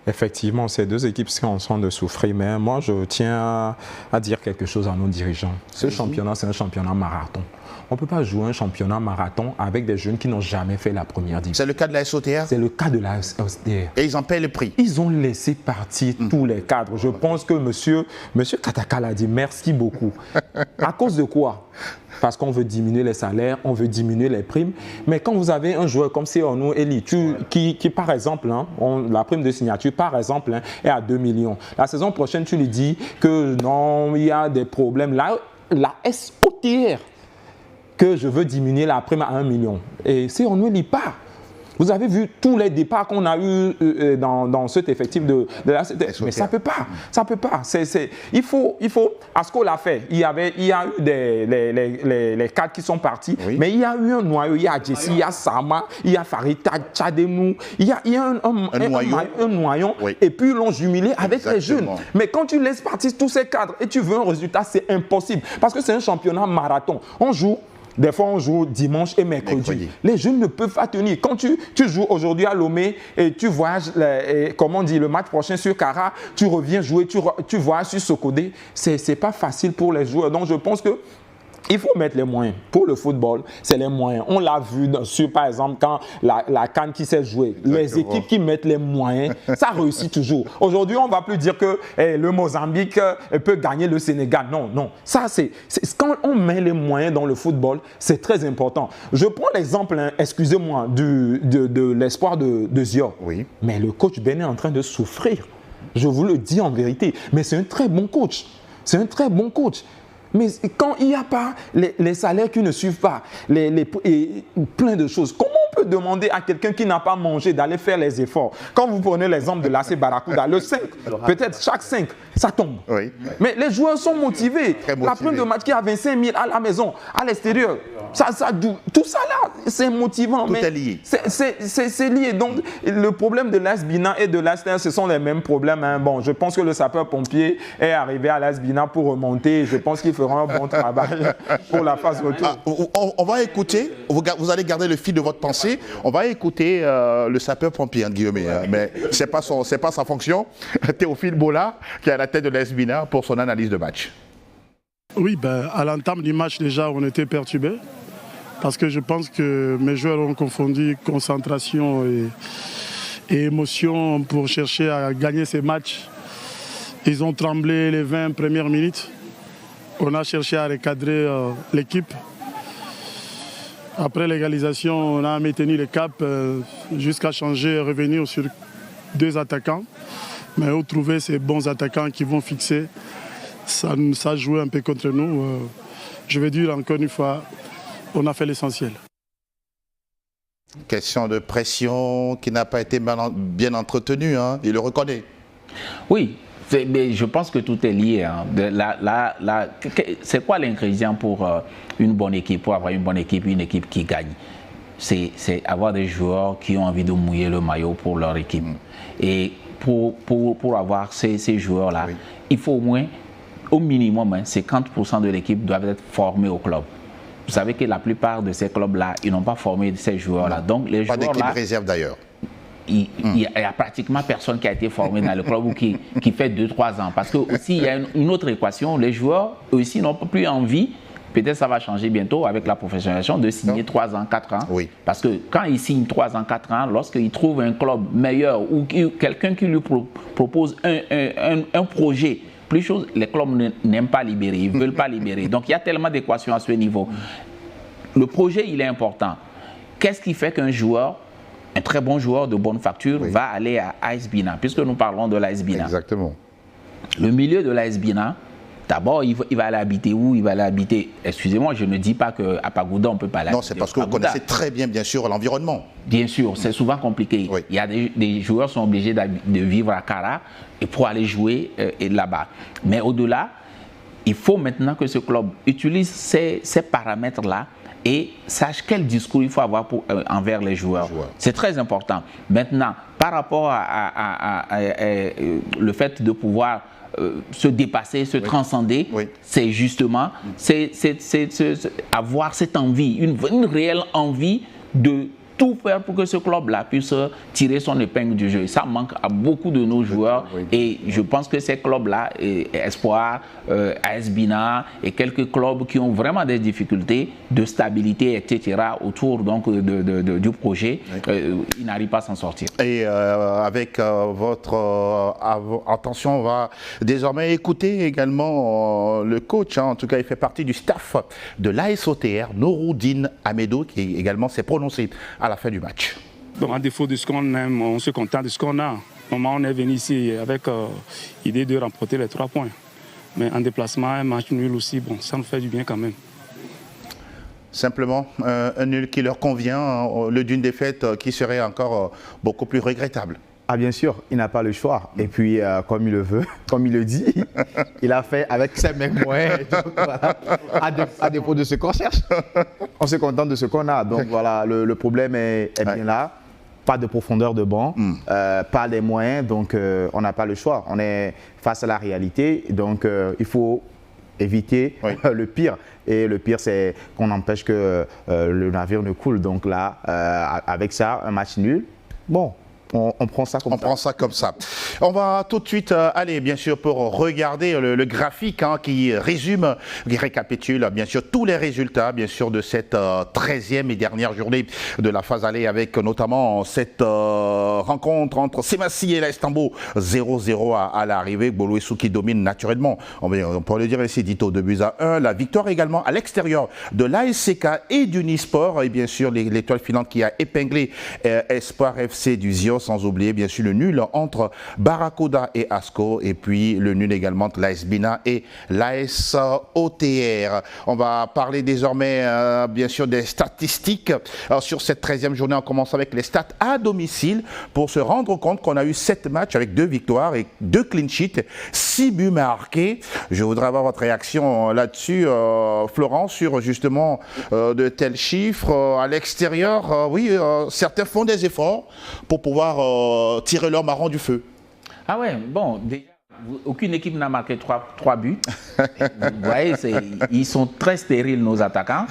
Effectivement, ces deux équipes sont en train de souffrir, mais moi je tiens à dire quelque chose à nos dirigeants. Ce championnat, c'est un championnat marathon. On ne peut pas jouer un championnat marathon avec des jeunes qui n'ont jamais fait la première division. C'est le cas de la SOTR? C'est le cas de la SOTR. Et ils en paient le prix? Ils ont laissé partir tous les cadres. Je pense que monsieur Katakal a dit merci beaucoup. À cause de quoi? Parce qu'on veut diminuer les salaires, on veut diminuer les primes. Mais quand vous avez un joueur comme Seonou Eli, qui par exemple, la prime de signature, par exemple, est à 2 millions. La saison prochaine, tu lui dis que non, il y a des problèmes. Là, la SOTR, que je veux diminuer la prime à 1 million. Et si on ne lit pas, vous avez vu tous les départs qu'on a eu dans cet effectif de la CDF. Mais ça ne peut pas. Ça peut pas. Il faut. Asco l'a fait. Il y a eu les cadres qui sont partis. Oui. Mais il y a eu un noyau. Il y a Jessie, il y a Sama, il y a Farita, Tchademou. Il y a un noyau. Oui. Et puis ils l'ont jumelé avec les jeunes. Mais quand tu laisses partir tous ces cadres et tu veux un résultat, c'est impossible. Parce que c'est un championnat marathon. On joue. Des fois, on joue dimanche et mercredi. Les jeunes ne peuvent pas tenir. Quand tu joues aujourd'hui à Lomé et tu voyages, le match prochain sur Kara, tu reviens jouer, tu voyages sur Sokodé, c'est pas facile pour les joueurs. Donc, je pense que il faut mettre les moyens. Pour le football, c'est les moyens. On l'a vu par exemple, quand la CAN qui s'est jouée. Les équipes qui mettent les moyens, ça réussit toujours. Aujourd'hui, on ne va plus dire que le Mozambique peut gagner le Sénégal. Non. Ça, c'est quand on met les moyens dans le football, c'est très important. Je prends l'exemple, excusez-moi, de l'espoir de Zior. Oui. Mais le coach Ben est en train de souffrir. Je vous le dis en vérité. Mais c'est un très bon coach. C'est un très bon coach. Mais quand il n'y a pas les salaires qui ne suivent pas, et plein de choses, comment on peut demander à quelqu'un qui n'a pas mangé d'aller faire les efforts? Quand vous prenez l'exemple de l'AC Barracuda, le 5, peut-être chaque 5, ça tombe. Oui. Mais les joueurs sont motivés. La prime de match qui a 25 000 à la maison, à l'extérieur, tout ça là, c'est motivant. Tout est lié. C'est lié. Donc, le problème de l'AS Bina et de l'AS TR, ce sont les mêmes problèmes. Bon, je pense que le sapeur-pompier est arrivé à l'AS Bina pour remonter. Je pense qu'il fera un bon travail pour la phase retour. On va écouter, vous allez garder le fil de votre pensée, on va écouter le sapeur-pompier, Guillaume, mais ce n'est pas sa fonction. Théophile Bola, qui est à la tête de l'AS Bina pour son analyse de match. Oui, à l'entame du match déjà, on était perturbés parce que je pense que mes joueurs ont confondu concentration et émotion pour chercher à gagner ces matchs. Ils ont tremblé les 20 premières minutes. On a cherché à recadrer l'équipe. Après l'égalisation, on a maintenu le cap jusqu'à changer, revenir sur 2 attaquants. Mais on trouvait ces bons attaquants qui vont fixer. Ça jouait un peu contre nous. Je veux dire encore une fois, on a fait l'essentiel. Question de pression qui n'a pas été bien entretenue, il le reconnaît. Oui. Mais je pense que tout est lié. C'est quoi l'ingrédient pour une bonne équipe, pour avoir une bonne équipe, une équipe qui gagne? C'est avoir des joueurs qui ont envie de mouiller le maillot pour leur équipe. Et pour avoir ces joueurs-là, oui, il faut au minimum, 50% de l'équipe doivent être formés au club. Vous savez que la plupart de ces clubs-là, ils n'ont pas formé ces joueurs-là. Donc les pas d'équipe réserve d'ailleurs. Il n'y a pratiquement personne qui a été formé dans le club ou qui fait 2-3 ans. Parce que aussi, il y a une autre équation. Les joueurs aussi n'ont plus envie peut-être ça va changer bientôt avec la professionnalisation, de signer 3 ans, 4 ans. Oui. Parce que quand il signe 3 ans, 4 ans, lorsqu'il trouve un club meilleur ou quelqu'un qui lui propose un projet, plus chose, les clubs n'aiment pas libérer, ils ne veulent pas libérer. Donc il y a tellement d'équations à ce niveau. Le projet, il est important. Qu'est-ce qui fait qu'un joueur, un très bon joueur de bonne facture, va aller à AS Bina, puisque nous parlons de l'AS Bina. Exactement. Le milieu de l'AS Bina, d'abord, il va aller habiter où? Il va aller habiter, excusez-moi, je ne dis pas qu'à Pagouda, on ne peut pas aller. Non, c'est parce que vous connaissez très bien, bien sûr, l'environnement. Bien sûr, c'est souvent compliqué. Oui. Il y a des joueurs qui sont obligés de vivre à Kara et pour aller jouer là-bas. Mais au-delà, il faut maintenant que ce club utilise ces paramètres-là et sache quel discours il faut avoir envers les joueurs. C'est très important. Maintenant, par rapport à le fait de pouvoir se dépasser, se transcender, c'est justement avoir cette envie, une réelle envie de tout faire pour que ce club-là puisse tirer son épingle du jeu. Ça manque à beaucoup de nos joueurs et je pense que ces clubs-là, Espoir, AS Bina et quelques clubs qui ont vraiment des difficultés de stabilité, etc. autour donc, du projet, ils n'arrivent pas à s'en sortir. Et avec votre attention, on va désormais écouter également le coach, en tout cas il fait partie du staff de l'ASOTR, Nouroudine Amedo, qui également s'est prononcé à la fin du match. Bon, à défaut de ce qu'on aime, on se contente de ce qu'on a. Normalement, on est venu ici avec l'idée de remporter les 3 points. Mais en déplacement, un match nul aussi, bon, ça nous fait du bien quand même. Simplement, un nul qui leur convient, le d'une défaite qui serait encore beaucoup plus regrettable. Ah bien sûr, il n'a pas le choix. Et puis, comme il le veut, comme il le dit, il a fait avec ses mêmes moyens. Donc, voilà, à défaut de ce qu'on cherche, on se contente de ce qu'on a. Donc voilà, le problème est bien là. Pas de profondeur de banc, pas les moyens, donc on n'a pas le choix. On est face à la réalité, donc il faut éviter le pire. Et le pire, c'est qu'on empêche que le navire ne coule. Donc là, avec ça, un match nul, bon. On prend ça comme ça. On prend ça comme ça. On va tout de suite aller, bien sûr, pour regarder le graphique qui résume, qui récapitule, bien sûr, tous les résultats, bien sûr, de cette 13e et dernière journée de la phase aller, avec notamment cette rencontre entre Semassi et l'Estambo, 0-0 à l'arrivée. Boluessou qui domine naturellement, on peut le dire ici, Dito, 2-1. La victoire également à l'extérieur de l'ASCK et du Nisport, et bien sûr, l'étoile filante qui a épinglé Espoir FC du Zio, sans oublier bien sûr le nul entre Barracuda et Asco, et puis le nul également entre l'AS Bina et l'AS OTR. On va parler désormais bien sûr des statistiques sur cette 13e journée. On commence avec les stats à domicile pour se rendre compte qu'on a eu 7 matchs avec 2 victoires et 2 clean sheets, 6 buts marqués. Je voudrais avoir votre réaction là-dessus, Florent, sur justement de tels chiffres. À l'extérieur, oui, certains font des efforts pour pouvoir tirer leur marron du feu. Ah ouais, bon, déjà, aucune équipe n'a marqué 3 buts. Vous voyez, ils sont très stériles, nos attaquants.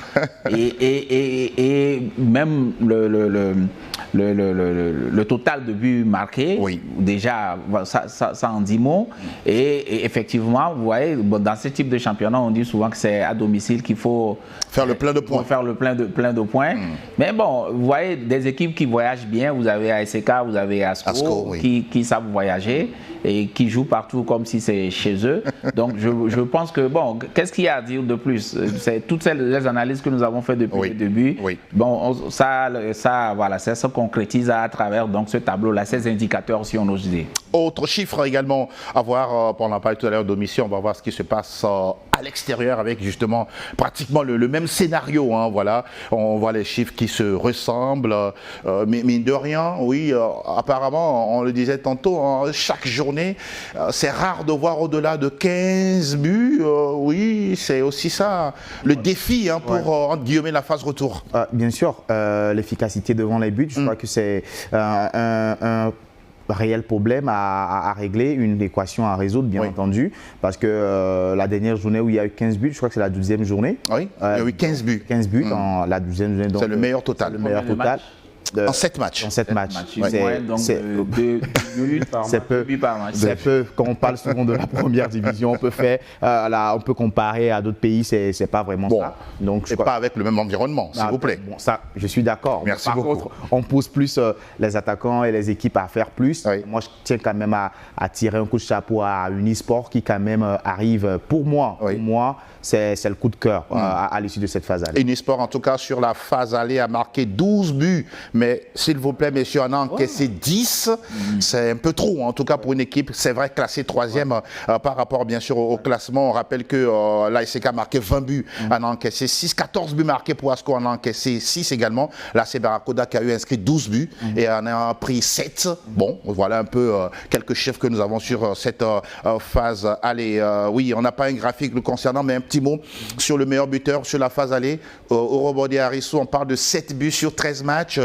Et même le total de buts marqués, déjà, ça en dit mot. Et effectivement, vous voyez, dans ce type de championnat, on dit souvent que c'est à domicile qu'il faut faire le plein de points. Faire le plein de points. Mais bon, vous voyez, des équipes qui voyagent bien, vous avez ASK, vous avez Asco qui savent voyager et qui jouent partout comme si c'est chez eux. Donc je pense que, bon, qu'est-ce qu'il y a à dire de plus? C'est toutes les analyses que nous avons faites depuis le début. Bon, ça voilà, ça se concrétise à travers donc, ce tableau-là, ces indicateurs, si on ose dire. Autre chiffre également à voir, on en parlait tout à l'heure d'omission, on va voir ce qui se passe à l'extérieur avec justement pratiquement le même scénario. Voilà. On voit les chiffres qui se ressemblent, mais mine de rien, oui, apparemment, on le disait tantôt, chaque journée, c'est rare de voir au-delà de 15 buts. Oui, c'est aussi ça, le défi pour, entre guillemets, la phase retour. Bien sûr, l'efficacité devant les buts, je crois que c'est un réel problème à régler, une équation à résoudre, bien entendu, parce que la dernière journée où il y a eu 15 buts, je crois que c'est la 12e journée. Oui, il y a eu 15 buts. 15 buts dans la 12e journée. C'est le meilleur total. Le meilleur total. En 7 matchs. En 7 matchs. C'est 2 minutes par match. C'est peu. Quand on parle souvent de la première division, on peut comparer à d'autres pays, c'est pas vraiment ça. Donc, pas avec le même environnement, s'il vous plaît. Bon, ça, je suis d'accord. Merci beaucoup. Par contre, on pousse plus les attaquants et les équipes à faire plus. Oui. Moi, je tiens quand même à tirer un coup de chapeau à Unisport qui quand même arrive, pour moi, c'est le coup de cœur à l'issue de cette phase aller. Unisport, en tout cas, sur la phase aller, a marqué 12 buts. Mais s'il vous plaît, messieurs, on a encaissé 10. C'est un peu trop, en tout cas, pour une équipe, c'est vrai, classée 3e par rapport, bien sûr, au classement. On rappelle que l'ASK a marqué 20 buts, on a encaissé 6. 14 buts marqués pour Asco, on a encaissé 6 également. L'AC Barracuda qui a eu inscrit 12 buts et on a pris 7. Bon, voilà un peu quelques chiffres que nous avons sur cette phase aller. Oui, on n'a pas un graphique le concernant, mais un petit mot sur le meilleur buteur sur la phase aller. Au Robodi Arissou, on parle de 7 buts sur 13 matchs.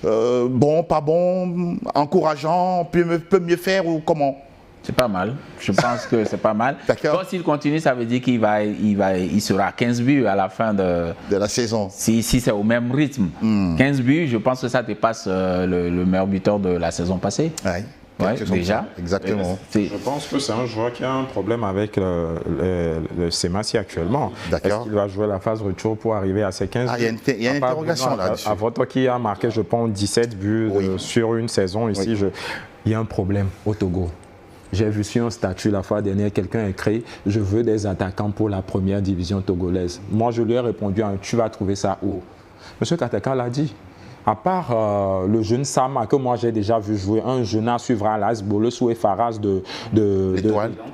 Bon, pas bon, encourageant, peut mieux faire ou comment? C'est pas mal. Je pense que c'est pas mal. D'accord. S'il continue, ça veut dire qu'il sera à 15 buts à la fin de la saison. Si c'est au même rythme. 15 buts, je pense que ça dépasse le meilleur buteur de la saison passée. Oui, déjà. Exactement. Je pense que c'est un joueur qui a un problème avec le Semassi actuellement. Est-ce qu'il va jouer la phase retour pour arriver à ses 15 buts? Il y a une interrogation là-dessus. Avoto qui a marqué, je pense, 17 buts sur une saison ici. Il y a un problème au Togo. J'ai vu sur un statut la fois dernière, quelqu'un a écrit « Je veux des attaquants pour la première division togolaise ». Moi, je lui ai répondu « Tu vas trouver ça où ?» Monsieur Kateka l'a dit. À part le jeune Sama que moi j'ai déjà vu jouer, un jeune à suivre à l'AS Bolesou et Faraz de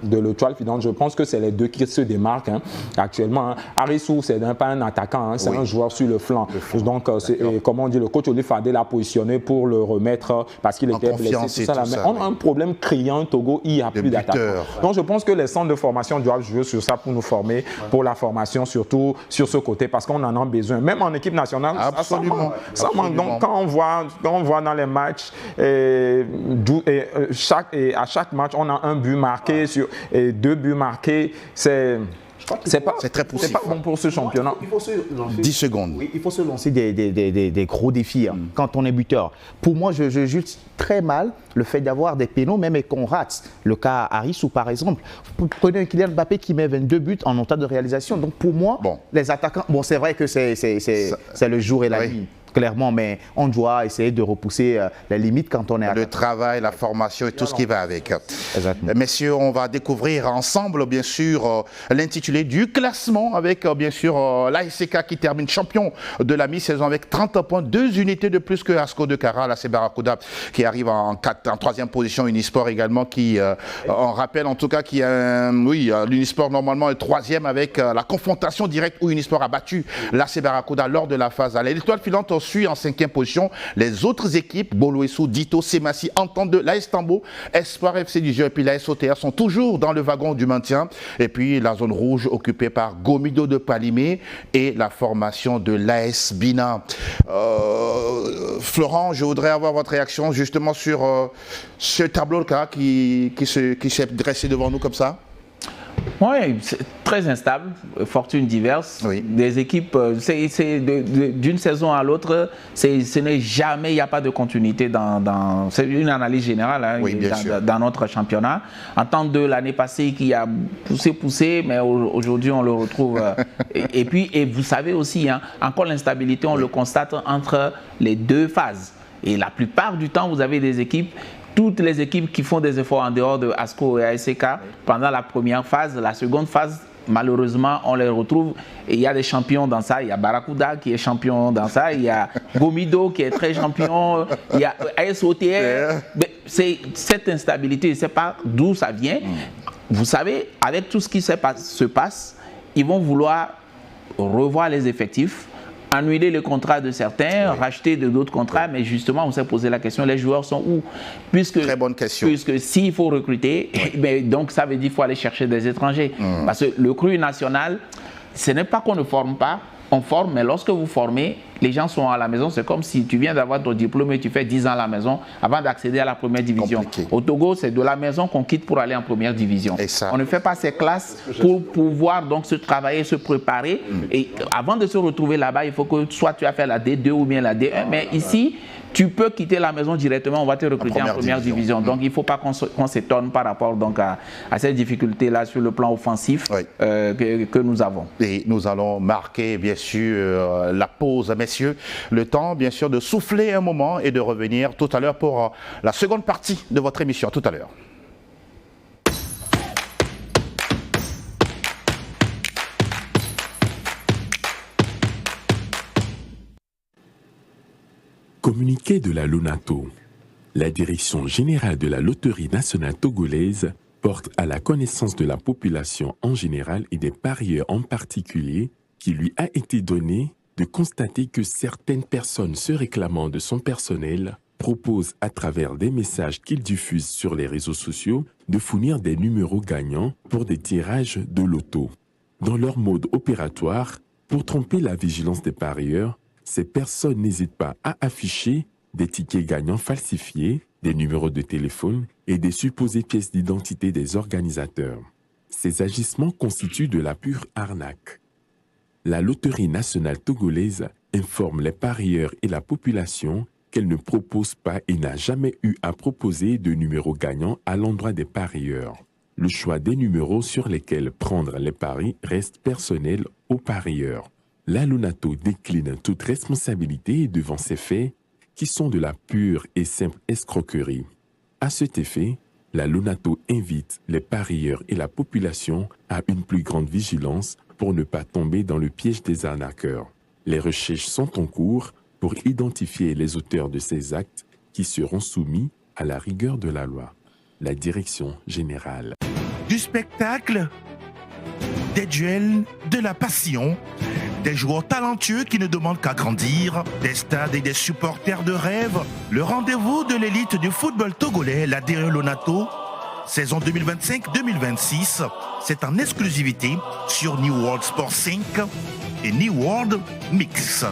l'Étoile Filante, je pense que c'est les deux qui se démarquent actuellement. Arissou, c'est pas un attaquant, c'est un joueur sur le flanc. Donc, comment on dit, le coach Oli Fadé l'a positionné pour le remettre parce qu'il était blessé. Mais on a un problème criant au Togo, il n'y a plus d'attaquants. Donc, je pense que les centres de formation doivent jouer sur ça pour nous former, pour la formation, surtout sur ce côté, parce qu'on en a besoin. Même en équipe nationale, ça manque. Donc, quand on voit dans les matchs, à chaque match, on a un but marqué et 2 buts marqués, c'est très poussif. C'est pas bon pour ce championnat. 10 secondes. Oui, il faut se lancer des gros défis quand on est buteur. Pour moi, je juge très mal le fait d'avoir des pénaux, même et qu'on rate. Le cas Arissou, par exemple. Vous prenez un Kylian Mbappé qui met 22 buts en temps de réalisation. Donc pour moi, les attaquants, c'est vrai que c'est le jour et la nuit. Clairement, mais on doit essayer de repousser les limites quand on est à le travail, la formation et tout ce qui va avec. Exactement. Messieurs, on va découvrir ensemble, bien sûr, l'intitulé du classement avec, bien sûr, l'ASK qui termine champion de la mi-saison avec 30 points, 2 unités de plus que Asco de Kara, l'AC Barracuda qui arrive en 3e position, Unisport également qui, on rappelle en tout cas, qui l'Unisport normalement est 3e avec la confrontation directe où Unisport a battu l'AC Barracuda lors de la phase aller. L'Étoile Filante suit en 5e position. Les autres équipes, Boloessou, Dito, Semassi, Entente de l'AS Tambo, Espoir FC du Jeu et puis l'AS OTR sont toujours dans le wagon du maintien. Et puis la zone rouge occupée par Gomido de Palimé et la formation de l'AS Bina. Florent, je voudrais avoir votre réaction justement sur ce tableau qui s'est dressé devant nous comme ça. Oui, c'est très instable, fortune diverse. Des équipes, d'une saison à l'autre, ce n'est jamais, il n'y a pas de continuité c'est une analyse générale dans notre championnat. Entente de l'année passée qui a poussé, mais aujourd'hui on le retrouve. et vous savez aussi, encore l'instabilité, on le constate entre les deux phases. Et la plupart du temps, vous avez des équipes. Toutes les équipes qui font des efforts en dehors de ASCO et ASK pendant la première phase, la seconde phase, malheureusement, on les retrouve. Et il y a des champions dans ça. Il y a Barracuda qui est champion dans ça. Il y a Gomido qui est très champion. Il y a ASOTR. C'est cette instabilité, je ne sais pas d'où ça vient. Vous savez, avec tout ce qui se passe, ils vont vouloir revoir les effectifs, annuler les contrats de certains, racheter d'autres contrats, mais justement, on s'est posé la question, les joueurs sont où? Très bonne question. Puisque s'il faut recruter, donc ça veut dire qu'il faut aller chercher des étrangers. Parce que le cru national, ce n'est pas qu'on ne forme pas, on forme, mais lorsque vous formez, les gens sont à la maison. C'est comme si tu viens d'avoir ton diplôme et tu fais 10 ans à la maison avant d'accéder à la première division. Compliqué. Au Togo, c'est de la maison qu'on quitte pour aller en première division. On ne fait pas ces classes pour pouvoir donc se travailler, se préparer. Et avant de se retrouver là-bas, il faut que soit tu as fait la D2 ou bien la D1. Mais ici, tu peux quitter la maison directement, on va te recruter en première division. Donc il ne faut pas qu'on s'étonne par rapport donc, à cette difficulté-là sur le plan offensif que nous avons. Et nous allons marquer bien sûr la pause, messieurs. Le temps bien sûr de souffler un moment et de revenir tout à l'heure pour la seconde partie de votre émission. Tout à l'heure. Communiqué de la LONATO. La Direction générale de la Loterie nationale togolaise porte à la connaissance de la population en général et des parieurs en particulier qu'il lui a été donné de constater que certaines personnes se réclamant de son personnel proposent à travers des messages qu'ils diffusent sur les réseaux sociaux de fournir des numéros gagnants pour des tirages de loto. Dans leur mode opératoire, pour tromper la vigilance des parieurs, ces personnes n'hésitent pas à afficher des tickets gagnants falsifiés, des numéros de téléphone et des supposées pièces d'identité des organisateurs. Ces agissements constituent de la pure arnaque. La Loterie nationale togolaise informe les parieurs et la population qu'elle ne propose pas et n'a jamais eu à proposer de numéros gagnants à l'endroit des parieurs. Le choix des numéros sur lesquels prendre les paris reste personnel aux parieurs. La LONATO décline toute responsabilité devant ces faits qui sont de la pure et simple escroquerie. À cet effet, la LONATO invite les parieurs et la population à une plus grande vigilance pour ne pas tomber dans le piège des arnaqueurs. Les recherches sont en cours pour identifier les auteurs de ces actes qui seront soumis à la rigueur de la loi. La Direction générale. Du spectacle, des duels, de la passion, des joueurs talentueux qui ne demandent qu'à grandir, des stades et des supporters de rêve. Le rendez-vous de l'élite du football togolais, la DE LONATO, saison 2025-2026, c'est en exclusivité sur New World Sport 5 et New World Mix.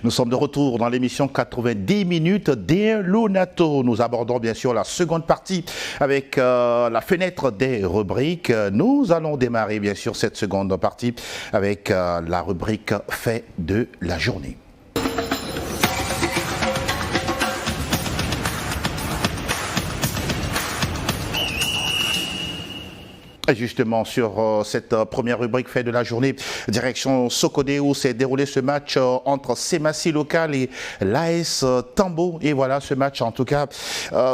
Nous sommes de retour dans l'émission 90 minutes des LONATO. Nous abordons bien sûr la seconde partie avec la fenêtre des rubriques. Nous allons démarrer bien sûr cette seconde partie avec la rubrique fait de la journée. Justement sur cette première rubrique fait de la journée, direction Sokodé où s'est déroulé ce match entre Semassi Local et l'AS Tambo. Et voilà ce match en tout cas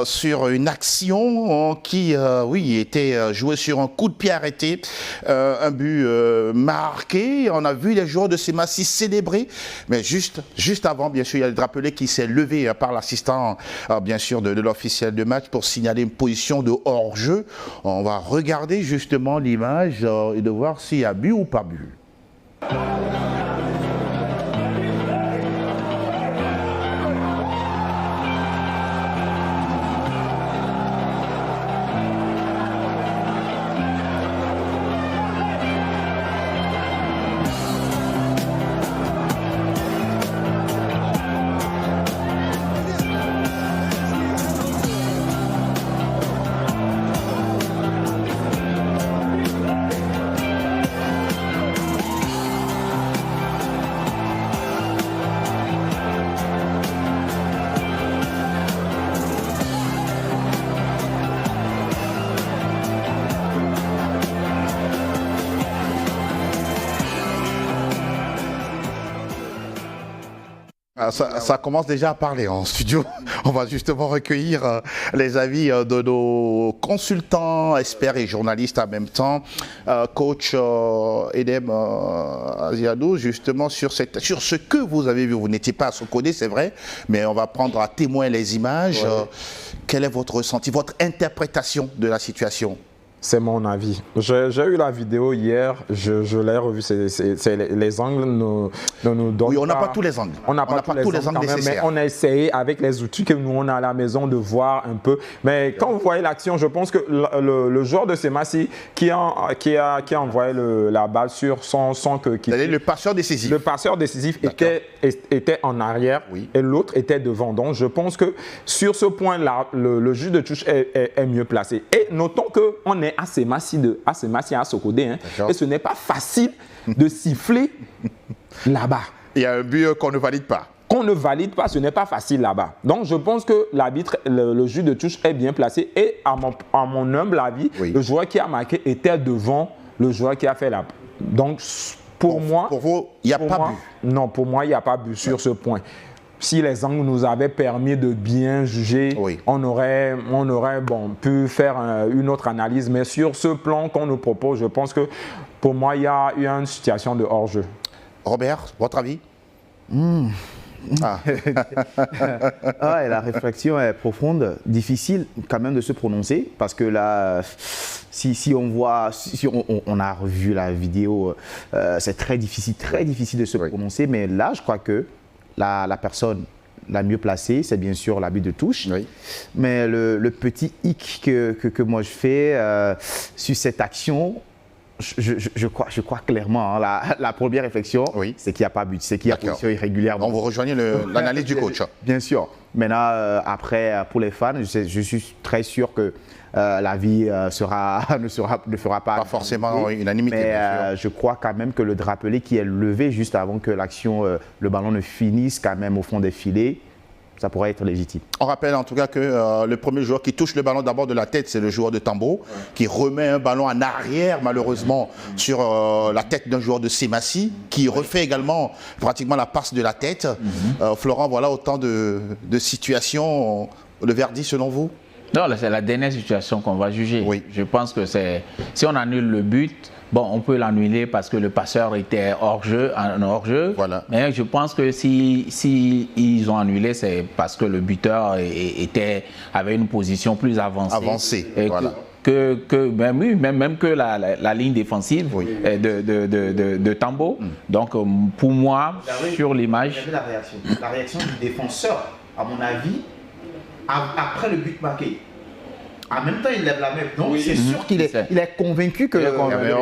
sur une action qui était jouée sur un coup de pied arrêté, un but marqué. On a vu les joueurs de Semassi célébrer, mais juste avant bien sûr il y a le drapelet qui s'est levé par l'assistant bien sûr de l'officiel de match pour signaler une position de hors-jeu. On va regarder justement l'image et de voir s'il y a but ou pas but. Ça commence déjà à parler en studio. On va justement recueillir les avis de nos consultants, experts et journalistes en même temps. Coach Edem Aziadou, justement sur ce que vous avez vu. Vous n'étiez pas à Sokodé, c'est vrai, mais on va prendre à témoin les images. Ouais. Quel est votre ressenti, votre interprétation de la situation? C'est mon avis. J'ai eu la vidéo hier, je l'ai revue. Les angles ne nous donnent Oui, on n'a pas tous les angles. On n'a pas tous les angles nécessaires. Mais on a essayé avec les outils que nous on a à la maison de voir un peu. Mais quand vous voyez l'action, je pense que le joueur de Semassi qui a envoyé la balle sur son le passeur décisif. Le passeur décisif était en arrière et l'autre était devant. Donc je pense que sur ce point-là, le juge de touche est mieux placé. Et notons qu'on est à Semassi à Sokodé. Hein, et ce n'est pas facile de siffler là-bas. Il y a un but qu'on ne valide pas. Qu'on ne valide pas, ce n'est pas facile là-bas. Donc je pense que l'arbitre, le juge de touche est bien placé. Et à mon humble avis, le joueur qui a marqué était devant le joueur qui a fait la... Donc pour moi... Pour vous, il n'y a pas but. Non, pour moi, il n'y a pas but sur ce point. Si les angles nous avaient permis de bien juger, on aurait pu faire une autre analyse. Mais sur ce plan qu'on nous propose, je pense que pour moi, il y a eu une situation de hors-jeu. Robert, votre avis? La réflexion est profonde, difficile quand même de se prononcer parce que là, si on a revu la vidéo, c'est très difficile de se prononcer. Mais là, je crois que la personne la mieux placée, c'est bien sûr l'arbitre de touche. Mais le petit hic que moi je fais sur cette action, je crois clairement, hein, la première réflexion, c'est qu'il n'y a pas but, c'est qu'il y a position irrégulière. Donc vous rejoignez l'analyse du coach. Bien sûr. Maintenant, après, pour les fans, je suis très sûr que l'avis ne fera pas forcément unanimité. Mais je crois quand même que le drapelet qui est levé juste avant que l'action, le ballon ne finisse quand même au fond des filets, ça pourrait être légitime. On rappelle en tout cas que le premier joueur qui touche le ballon d'abord de la tête, c'est le joueur de Tambo, qui remet un ballon en arrière malheureusement sur la tête d'un joueur de Semassi, qui refait également pratiquement la passe de la tête. Florent, voilà autant de situations. Le verdict selon vous? Non, c'est la dernière situation qu'on va juger. Je pense que si on annule le but, on peut l'annuler parce que le passeur était hors-jeu, Voilà. Mais je pense que si ils ont annulé, c'est parce que le buteur avait une position plus avancée. Voilà. Même que la ligne défensive de Tambo. Donc, pour moi, sur l'image... La réaction du défenseur, à mon avis, après le but marqué. En même temps, il lève la main. Donc, c'est sûr qu'il est convaincu que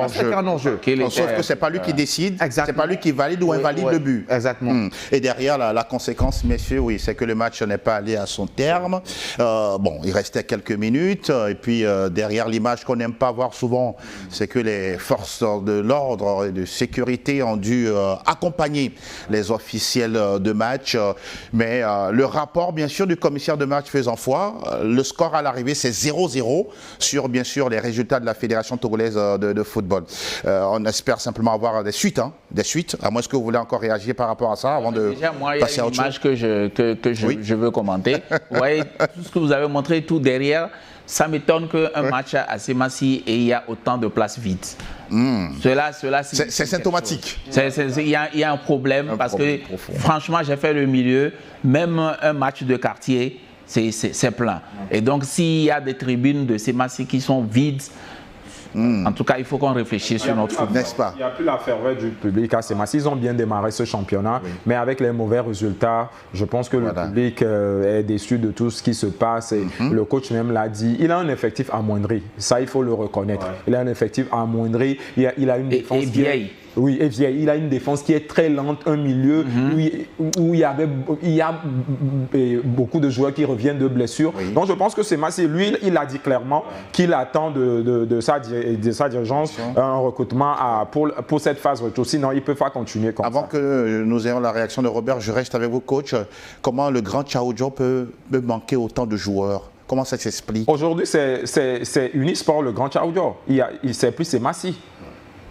c'est un enjeu. Sauf que ce n'est pas lui qui décide, ce n'est pas lui qui valide ou invalide le but. Exactement. Et derrière, la conséquence, messieurs, c'est que le match n'est pas allé à son terme. Il restait quelques minutes. Et puis, derrière, l'image qu'on n'aime pas voir souvent, c'est que les forces de l'ordre et de sécurité ont dû accompagner les officiels de match. Mais le rapport, bien sûr, du commissaire de match faisant foi, le score à l'arrivée, c'est 0-0 sur, bien sûr, les résultats de la Fédération togolaise de football. On espère simplement avoir des suites, à moins que vous voulez encore réagir par rapport à ça avant de passer à autre chose. Il y a une image que je veux commenter. Vous voyez, tout ce que vous avez montré, tout derrière, ça m'étonne qu'un match à Semassi et il y a autant de places vides. Cela c'est symptomatique. Il y a un problème parce que, franchement, j'ai fait le milieu, même un match de quartier, c'est plein. Et donc, s'il y a des tribunes de Semassi qui sont vides, en tout cas, il faut qu'on réfléchisse sur notre football. N'est-ce pas? Il n'y a plus la ferveur du public à Semassi. Ils ont bien démarré ce championnat, mais avec les mauvais résultats, je pense que le public est déçu de tout ce qui se passe. Et le coach même l'a dit, il a un effectif amoindri. Ça, il faut le reconnaître. Il a un effectif amoindri. Il a une défense vieille. Oui, et vieille. Il a une défense qui est très lente, un milieu où il y a beaucoup de joueurs qui reviennent de blessures. Donc je pense que Semassi, lui, il a dit clairement qu'il attend de sa dirigeance un recrutement pour cette phase retour. Sinon, il ne peut pas continuer comme ça. Avant que nous ayons la réaction de Robert, je reste avec vous, coach. Comment le grand Tchaoudjo peut manquer autant de joueurs? Comment ça s'explique? Aujourd'hui, c'est Unisport, le grand Tchaoudjo. C'est plus Semassi.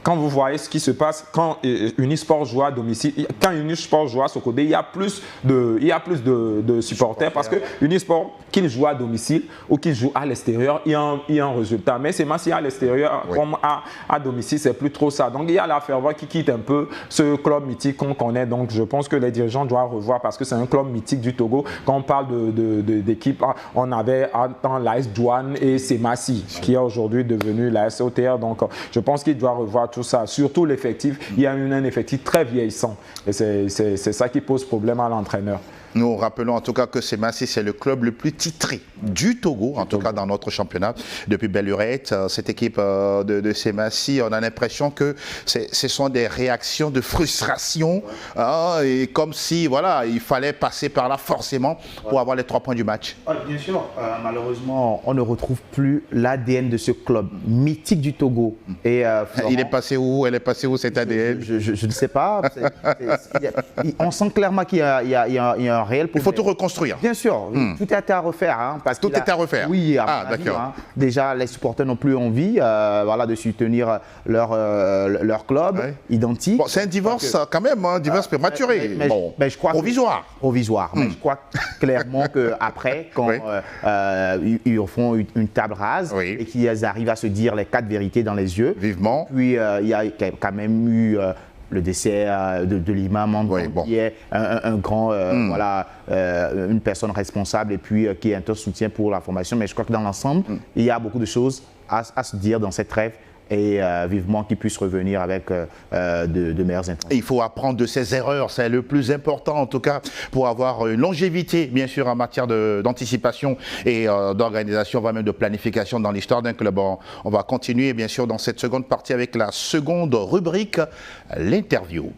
quand vous voyez ce qui se passe quand Unisport joue à domicile, quand Unisport joue à Sokodé, il y a plus de supporters parce que Unisport, qu'il joue à domicile ou qu'il joue à l'extérieur, il y a un résultat. Mais c'est si à l'extérieur comme à domicile, c'est plus trop ça. Donc il y a la ferveur qui quitte un peu ce club mythique qu'on connaît. Donc je pense que les dirigeants doivent revoir parce que c'est un club mythique du Togo. Quand on parle d'équipe, on avait dans l'AS Douane et Semassi qui est aujourd'hui devenu l'AS OTR. Donc je pense qu'il doit revoir tout ça. Surtout l'effectif. Il y a un effectif très vieillissant. Et c'est ça qui pose problème à l'entraîneur. Nous rappelons en tout cas que Semassi, c'est le club le plus titré du Togo, en tout cas dans notre championnat. Depuis belle lurette, cette équipe de Semassi, on a l'impression que ce sont des réactions de frustration, et comme si voilà, il fallait passer par là forcément pour avoir les 3 points du match. Bien sûr, malheureusement, on ne retrouve plus l'ADN de ce club mythique du Togo. Et, il est passé où? Elle est passée où cette ADN? Je ne sais pas. On sent clairement qu'il y a un réel problème. Il faut tout reconstruire. Bien sûr, tout est à refaire. Hein, parce tout est à refaire. Oui, d'accord. Hein. Déjà, les supporters n'ont plus envie de soutenir leur club identique. Bon, c'est un divorce quand même, un divorce prématuré. Mais je crois provisoire. Provisoire. Mais je crois clairement qu'après, quand ils font une table rase et qu'ils arrivent à se dire les 4 vérités dans les yeux. Vivement. Puis il y a quand même eu le décès de l'imam, qui est un grand, une personne responsable et puis qui est un soutien pour la formation. Mais je crois que dans l'ensemble, il y a beaucoup de choses à se dire dans cette trêve. Et vivement qu'il puisse revenir avec de meilleures intentions. Il faut apprendre de ses erreurs, c'est le plus important en tout cas pour avoir une longévité bien sûr en matière d'anticipation et d'organisation, voire même de planification dans l'histoire d'un club. On va continuer bien sûr dans cette seconde partie avec la seconde rubrique, l'interview.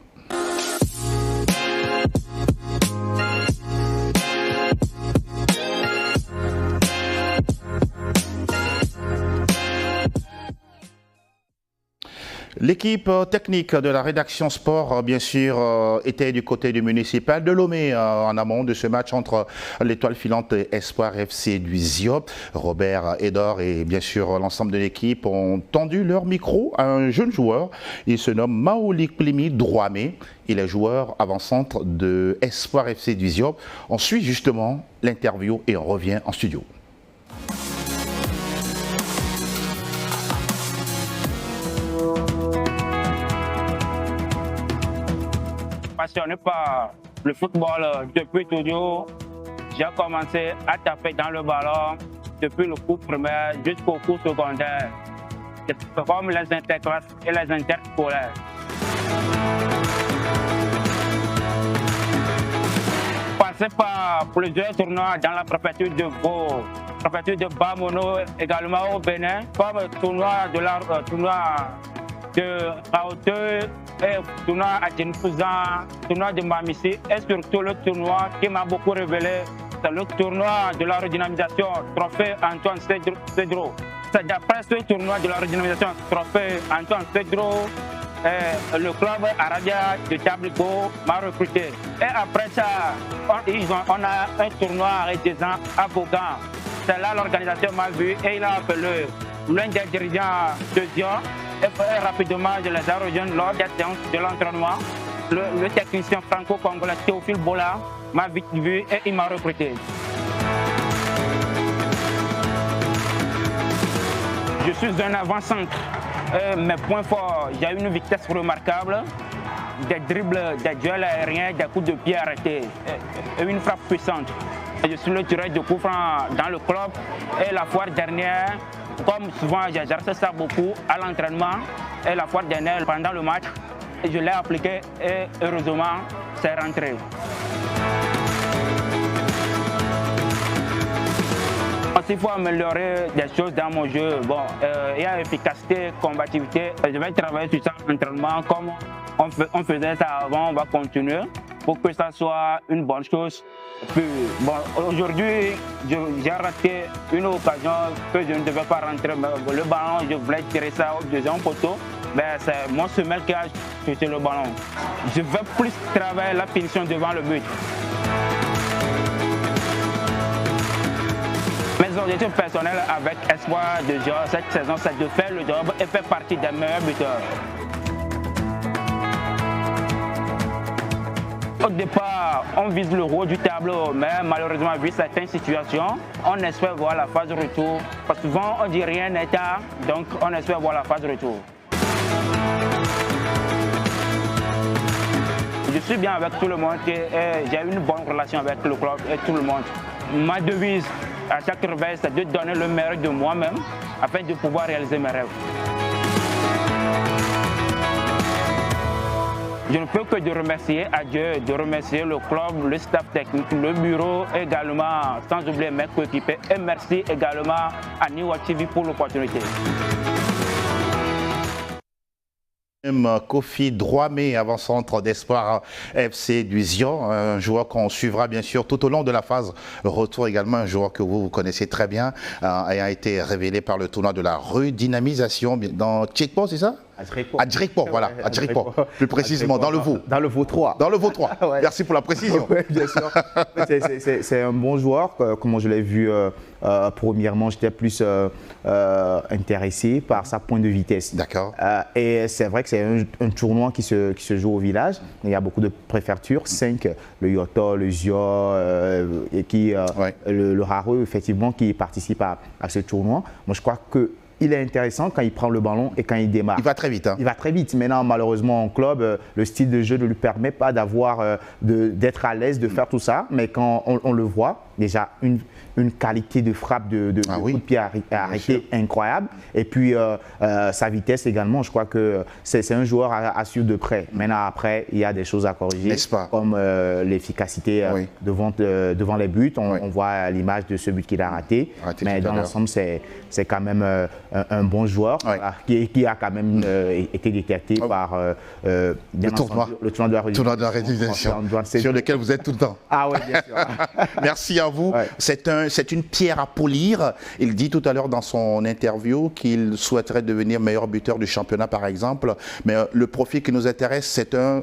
L'équipe technique de la rédaction sport, bien sûr, était du côté du municipal de Lomé en amont de ce match entre l'étoile filante Espoir FC du Ziop. Robert Edor et bien sûr l'ensemble de l'équipe ont tendu leur micro à un jeune joueur. Il se nomme Maouli Plimi Drouamé. Il est joueur avant-centre de Espoir FC du Ziop. On suit justement l'interview et on revient en studio. Passionné par le football depuis toujours. J'ai commencé à taper dans le ballon depuis le cours primaire jusqu'au cours secondaire. C'est comme les interclasses et les interscolaires. Passé par plusieurs tournois dans la préfecture de Vaud, préfecture de Bamono, également au Bénin, comme tournoi de Raoteur, et tournoi à Djenfouzan, tournoi de Mamissi, et surtout le tournoi qui m'a beaucoup révélé, c'est le tournoi de la redynamisation, trophée Antoine Cedro. C'est d'après ce tournoi de la redynamisation, trophée Antoine Cedro, le club Arabia de Tabligo m'a recruté. Et après ça, on a un tournoi arrêtisant à Vaughan. C'est là l'organisation m'a vu et il a appelé l'un des dirigeants de Dion. Et rapidement, je les ai rejoints lors des séances de l'entraînement. Le technicien franco-congolais Théophile Bola m'a vite vu et il m'a recruté. Je suis un avant-centre. Mes points forts, j'ai une vitesse remarquable, des dribbles, des duels aériens, des coups de pied arrêtés et une frappe puissante. Je suis le tireur de coups francs dans le club et la fois dernière, comme souvent j'exerce ça beaucoup à l'entraînement et la fois dernière pendant le match, je l'ai appliqué et heureusement c'est rentré. Il faut améliorer des choses dans mon jeu. Bon, il y a efficacité, combativité. Je vais travailler sur ça en entraînement comme on faisait ça avant, on va continuer pour que ça soit une bonne chose. Puis, bon, aujourd'hui, j'ai raté une occasion que je ne devais pas rentrer. Le ballon, je voulais tirer ça au deuxième poteau. C'est mon semelle qui a touché le ballon. Je veux plus travailler la finition devant le but. Mes objectifs personnels avec Espoir de Dion cette saison, c'est de faire le job et faire partie des meilleurs buteurs. Au départ, on vise le haut du tableau, mais malheureusement, vu certaines situations, on espère voir la phase de retour. Parce que souvent, on dit rien n'est tard, donc on espère voir la phase de retour. Je suis bien avec tout le monde, j'ai une bonne relation avec le club et tout le monde. Ma devise à chaque réveil, c'est de donner le meilleur de moi-même afin de pouvoir réaliser mes rêves. Je ne peux que de remercier à Dieu, de remercier le club, le staff technique, le bureau également, sans oublier mes coéquipiers. Et merci également à Niwa TV pour l'opportunité. Kofi Drouamé, avant-centre d'espoir FC du Zion, un joueur qu'on suivra bien sûr tout au long de la phase retour également, un joueur que vous connaissez très bien, ayant été révélé par le tournoi de la redynamisation dans Tchekpo, c'est ça? À Djrikpo, voilà, à Djrikpo, plus précisément, dans le Vaud. Dans le Vaud 3. Dans le Vaud 3, ouais. Merci pour la précision. Oui, bien sûr. C'est un bon joueur, comme je l'ai vu premièrement, j'étais plus intéressé par sa pointe de vitesse. D'accord. Et c'est vrai que c'est un tournoi qui se joue au village, il y a beaucoup de préfectures, 5, le Yoto, le Zio, et le Rareux, effectivement, qui participent à ce tournoi. Moi, je crois que il est intéressant quand il prend le ballon et quand il démarre. Il va très vite. Hein. Il va très vite. Maintenant, malheureusement, en club, le style de jeu ne lui permet pas d'être à l'aise de faire tout ça. Mais quand on le voit, déjà une qualité de frappe de coup de pied arrêté incroyable. Et puis, sa vitesse également, je crois que c'est un joueur à suivre de près. Maintenant, après, il y a des choses à corriger. N'est-ce pas? Comme l'efficacité devant les buts. On voit l'image de ce but qu'il a raté. Mais dans l'ensemble, c'est quand même un bon joueur qui a quand même été détecté par le tournoi de la redynamisation sur lequel vous êtes tout le temps. Ah oui, bien sûr. Merci à vous. Ouais. C'est une pierre à polir. Il dit tout à l'heure dans son interview qu'il souhaiterait devenir meilleur buteur du championnat, par exemple. Mais le profil qui nous intéresse, c'est un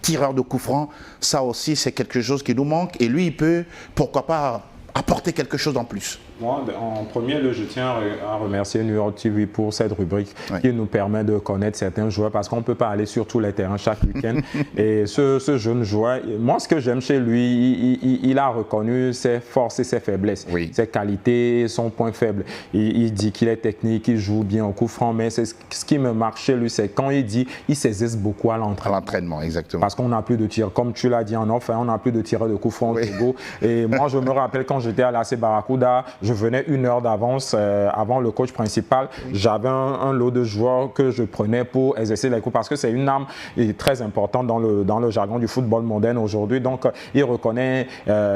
tireur de coups francs. Ça aussi, c'est quelque chose qui nous manque. Et lui, il peut, pourquoi pas, apporter quelque chose en plus. Moi, en premier lieu, je tiens à remercier New York TV pour cette rubrique qui nous permet de connaître certains joueurs parce qu'on ne peut pas aller sur tous les terrains chaque week-end. Et ce jeune joueur, moi, ce que j'aime chez lui, il a reconnu ses forces et ses faiblesses, ses qualités, son point faible. Il dit qu'il est technique, qu'il joue bien au coup franc, mais ce qui me marque chez lui, c'est quand il dit il s'exerce beaucoup à l'entraînement. À l'entraînement, exactement. Parce qu'on n'a plus de tir. Comme tu l'as dit en off, on n'a plus de tireur de coup franc au Togo. Et moi, je me rappelle quand j'étais à l'AC Barracuda, je venais 1 heure d'avance avant le coach principal. J'avais un lot de joueurs que je prenais pour exercer les coups parce que c'est une arme très importante dans le jargon du football moderne aujourd'hui. Donc, il reconnaît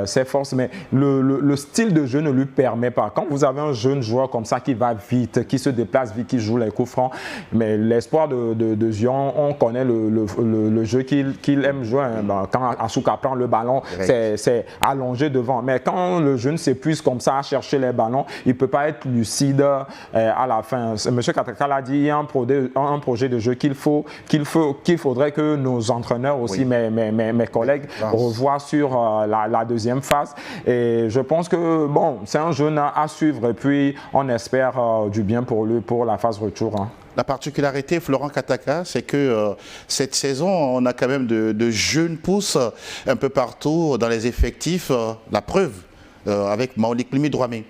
ses forces, mais le style de jeu ne lui permet pas. Quand vous avez un jeune joueur comme ça qui va vite, qui se déplace vite, qui joue les coups francs, mais l'espoir de Zion, on connaît le jeu qu'il aime jouer. Quand Asuka prend le ballon, c'est allongé devant. Mais quand le jeune s'épuise comme ça à chercher les ballons, il ne peut pas être lucide à la fin. M. Kataka l'a dit, il y a un projet de jeu qu'il faudrait que nos entraîneurs aussi, mes collègues, revoient sur la deuxième phase. Et je pense que bon, c'est un jeune à suivre et puis on espère du bien pour lui pour la phase retour. Hein. La particularité, Florent Kataka, c'est que cette saison, on a quand même de jeunes pousses un peu partout dans les effectifs. La preuve avec Maulik Limi Drouamé.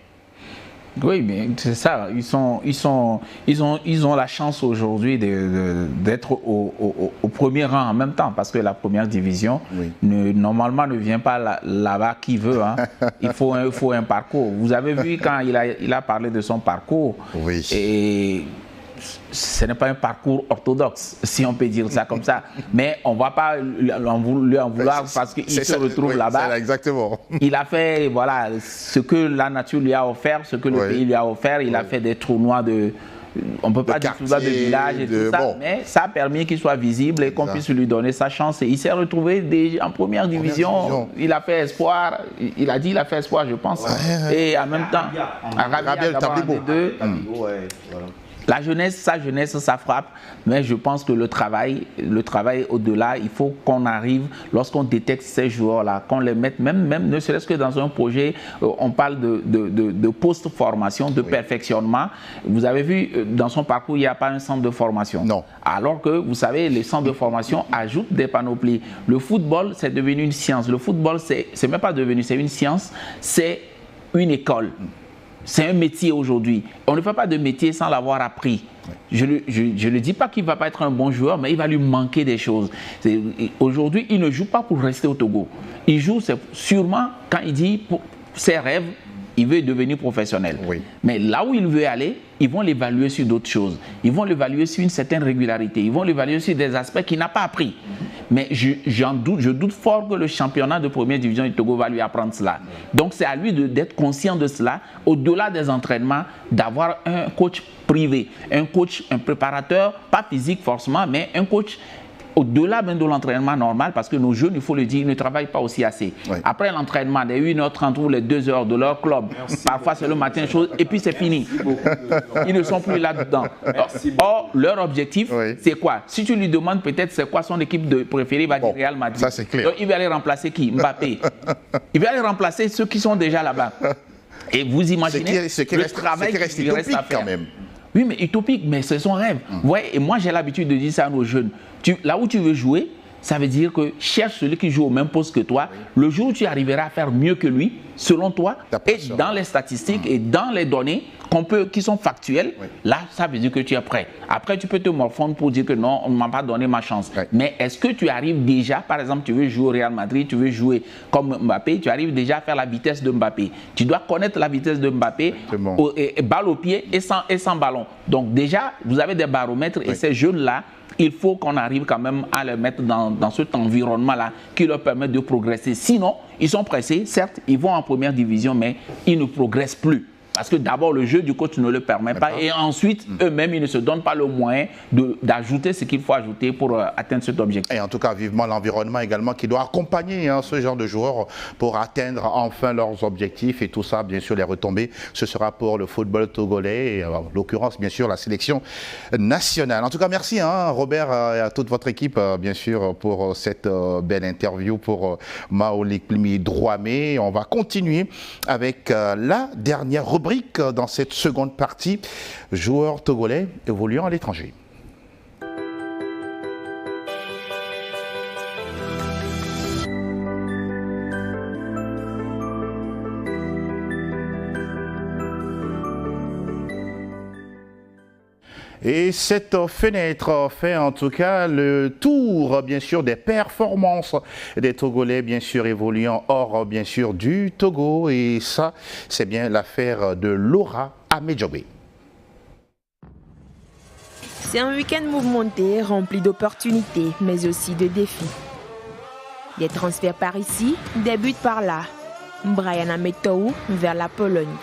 Oui, mais c'est ça. Ils ont la chance aujourd'hui d'être au premier rang en même temps, parce que la première division normalement ne vient pas là-bas qui veut. Hein. Il faut un parcours. Vous avez vu quand il a parlé de son parcours. Oui. Et ce n'est pas un parcours orthodoxe, si on peut dire ça comme ça. Mais on ne va pas lui en vouloir parce qu'il se retrouve là-bas. Exactement. Il a fait voilà, ce que la nature lui a offert, ce que le pays lui a offert. Il a fait des tournois on ne peut pas dire tournois de village et tout ça, mais ça a permis qu'il soit visible et qu'on puisse lui donner sa chance. Et il s'est retrouvé déjà en première division. Il a fait espoir. Il a dit qu'il a fait espoir, je pense. Et en même temps, Rabiel Tablibo. La jeunesse, ça frappe, mais je pense que le travail au-delà, il faut qu'on arrive, lorsqu'on détecte ces joueurs-là, qu'on les mette, même ne serait-ce que dans un projet, on parle de post-formation, de perfectionnement. Vous avez vu, dans son parcours, il n'y a pas un centre de formation. Non. Alors que, vous savez, les centres de formation ajoutent des panoplies. Le football, c'est devenu une science. Le football, c'est même pas devenu, c'est une science, c'est une école. C'est un métier aujourd'hui. On ne fait pas de métier sans l'avoir appris. Je ne dis pas qu'il ne va pas être un bon joueur, mais il va lui manquer des choses. Aujourd'hui, il ne joue pas pour rester au Togo. Il joue sûrement quand il dit pour ses rêves, il veut devenir professionnel. Oui. Mais là où il veut aller, ils vont l'évaluer sur d'autres choses. Ils vont l'évaluer sur une certaine régularité. Ils vont l'évaluer sur des aspects qu'il n'a pas appris. Mais je doute fort que le championnat de première division du Togo va lui apprendre cela. Donc c'est à lui d'être conscient de cela, au-delà des entraînements, d'avoir un coach privé, un coach, un préparateur, pas physique forcément, mais un coach au-delà même de l'entraînement normal, parce que nos jeunes, il faut le dire, ils ne travaillent pas aussi assez. Oui. Après l'entraînement, des 1h30 ou les 2h de leur club, parfois c'est le matin, et puis c'est fini. Ils ne sont plus là-dedans. Or, leur objectif, c'est quoi? Si tu lui demandes peut-être c'est quoi son équipe préférée, il va dire Real Madrid. Ça, c'est clair. Donc, il va aller remplacer qui? Mbappé. Il va aller remplacer ceux qui sont déjà là-bas. Et vous imaginez le travail qu'il reste à faire. Quand même. Oui, mais utopique, mais c'est son rêve. Ouais, et moi, j'ai l'habitude de dire ça à nos jeunes. Là où tu veux jouer, ça veut dire que cherche celui qui joue au même poste que toi. Le jour où tu arriveras à faire mieux que lui, selon toi, et dans les statistiques et dans les données qui sont factuelles, là, ça veut dire que tu es prêt. Après, tu peux te morfondre pour dire que non, on ne m'a pas donné ma chance. Mais est-ce que tu arrives déjà, par exemple, tu veux jouer au Real Madrid, tu veux jouer comme Mbappé, tu arrives déjà à faire la vitesse de Mbappé. Tu dois connaître la vitesse de Mbappé, balle au pied et sans ballon. Donc déjà, vous avez des baromètres et ces jeunes-là, il faut qu'on arrive quand même à les mettre dans cet environnement-là qui leur permet de progresser. Sinon, ils sont pressés, certes, ils vont en première division, mais ils ne progressent plus. Parce que d'abord, le jeu du coach ne le permet pas. Et ensuite, eux-mêmes, ils ne se donnent pas le moyen d'ajouter ce qu'il faut ajouter pour atteindre cet objectif. Et en tout cas, vivement l'environnement également qui doit accompagner ce genre de joueurs pour atteindre enfin leurs objectifs. Et tout ça, bien sûr, les retombées, ce sera pour le football togolais. Et en l'occurrence, bien sûr, la sélection nationale. En tout cas, merci Robert et à toute votre équipe, bien sûr, pour cette belle interview pour Maolikmi Drouamé. On va continuer avec la dernière rubrique dans cette seconde partie, joueurs togolais évoluant à l'étranger. Et cette fenêtre fait en tout cas le tour, bien sûr, des performances des Togolais, bien sûr, évoluant hors, bien sûr, du Togo. Et ça, c'est bien l'affaire de Laura Amedjobé. C'est un week-end mouvementé, rempli d'opportunités, mais aussi de défis. Des transferts par ici, des buts par là. Brian Ametou vers la Pologne.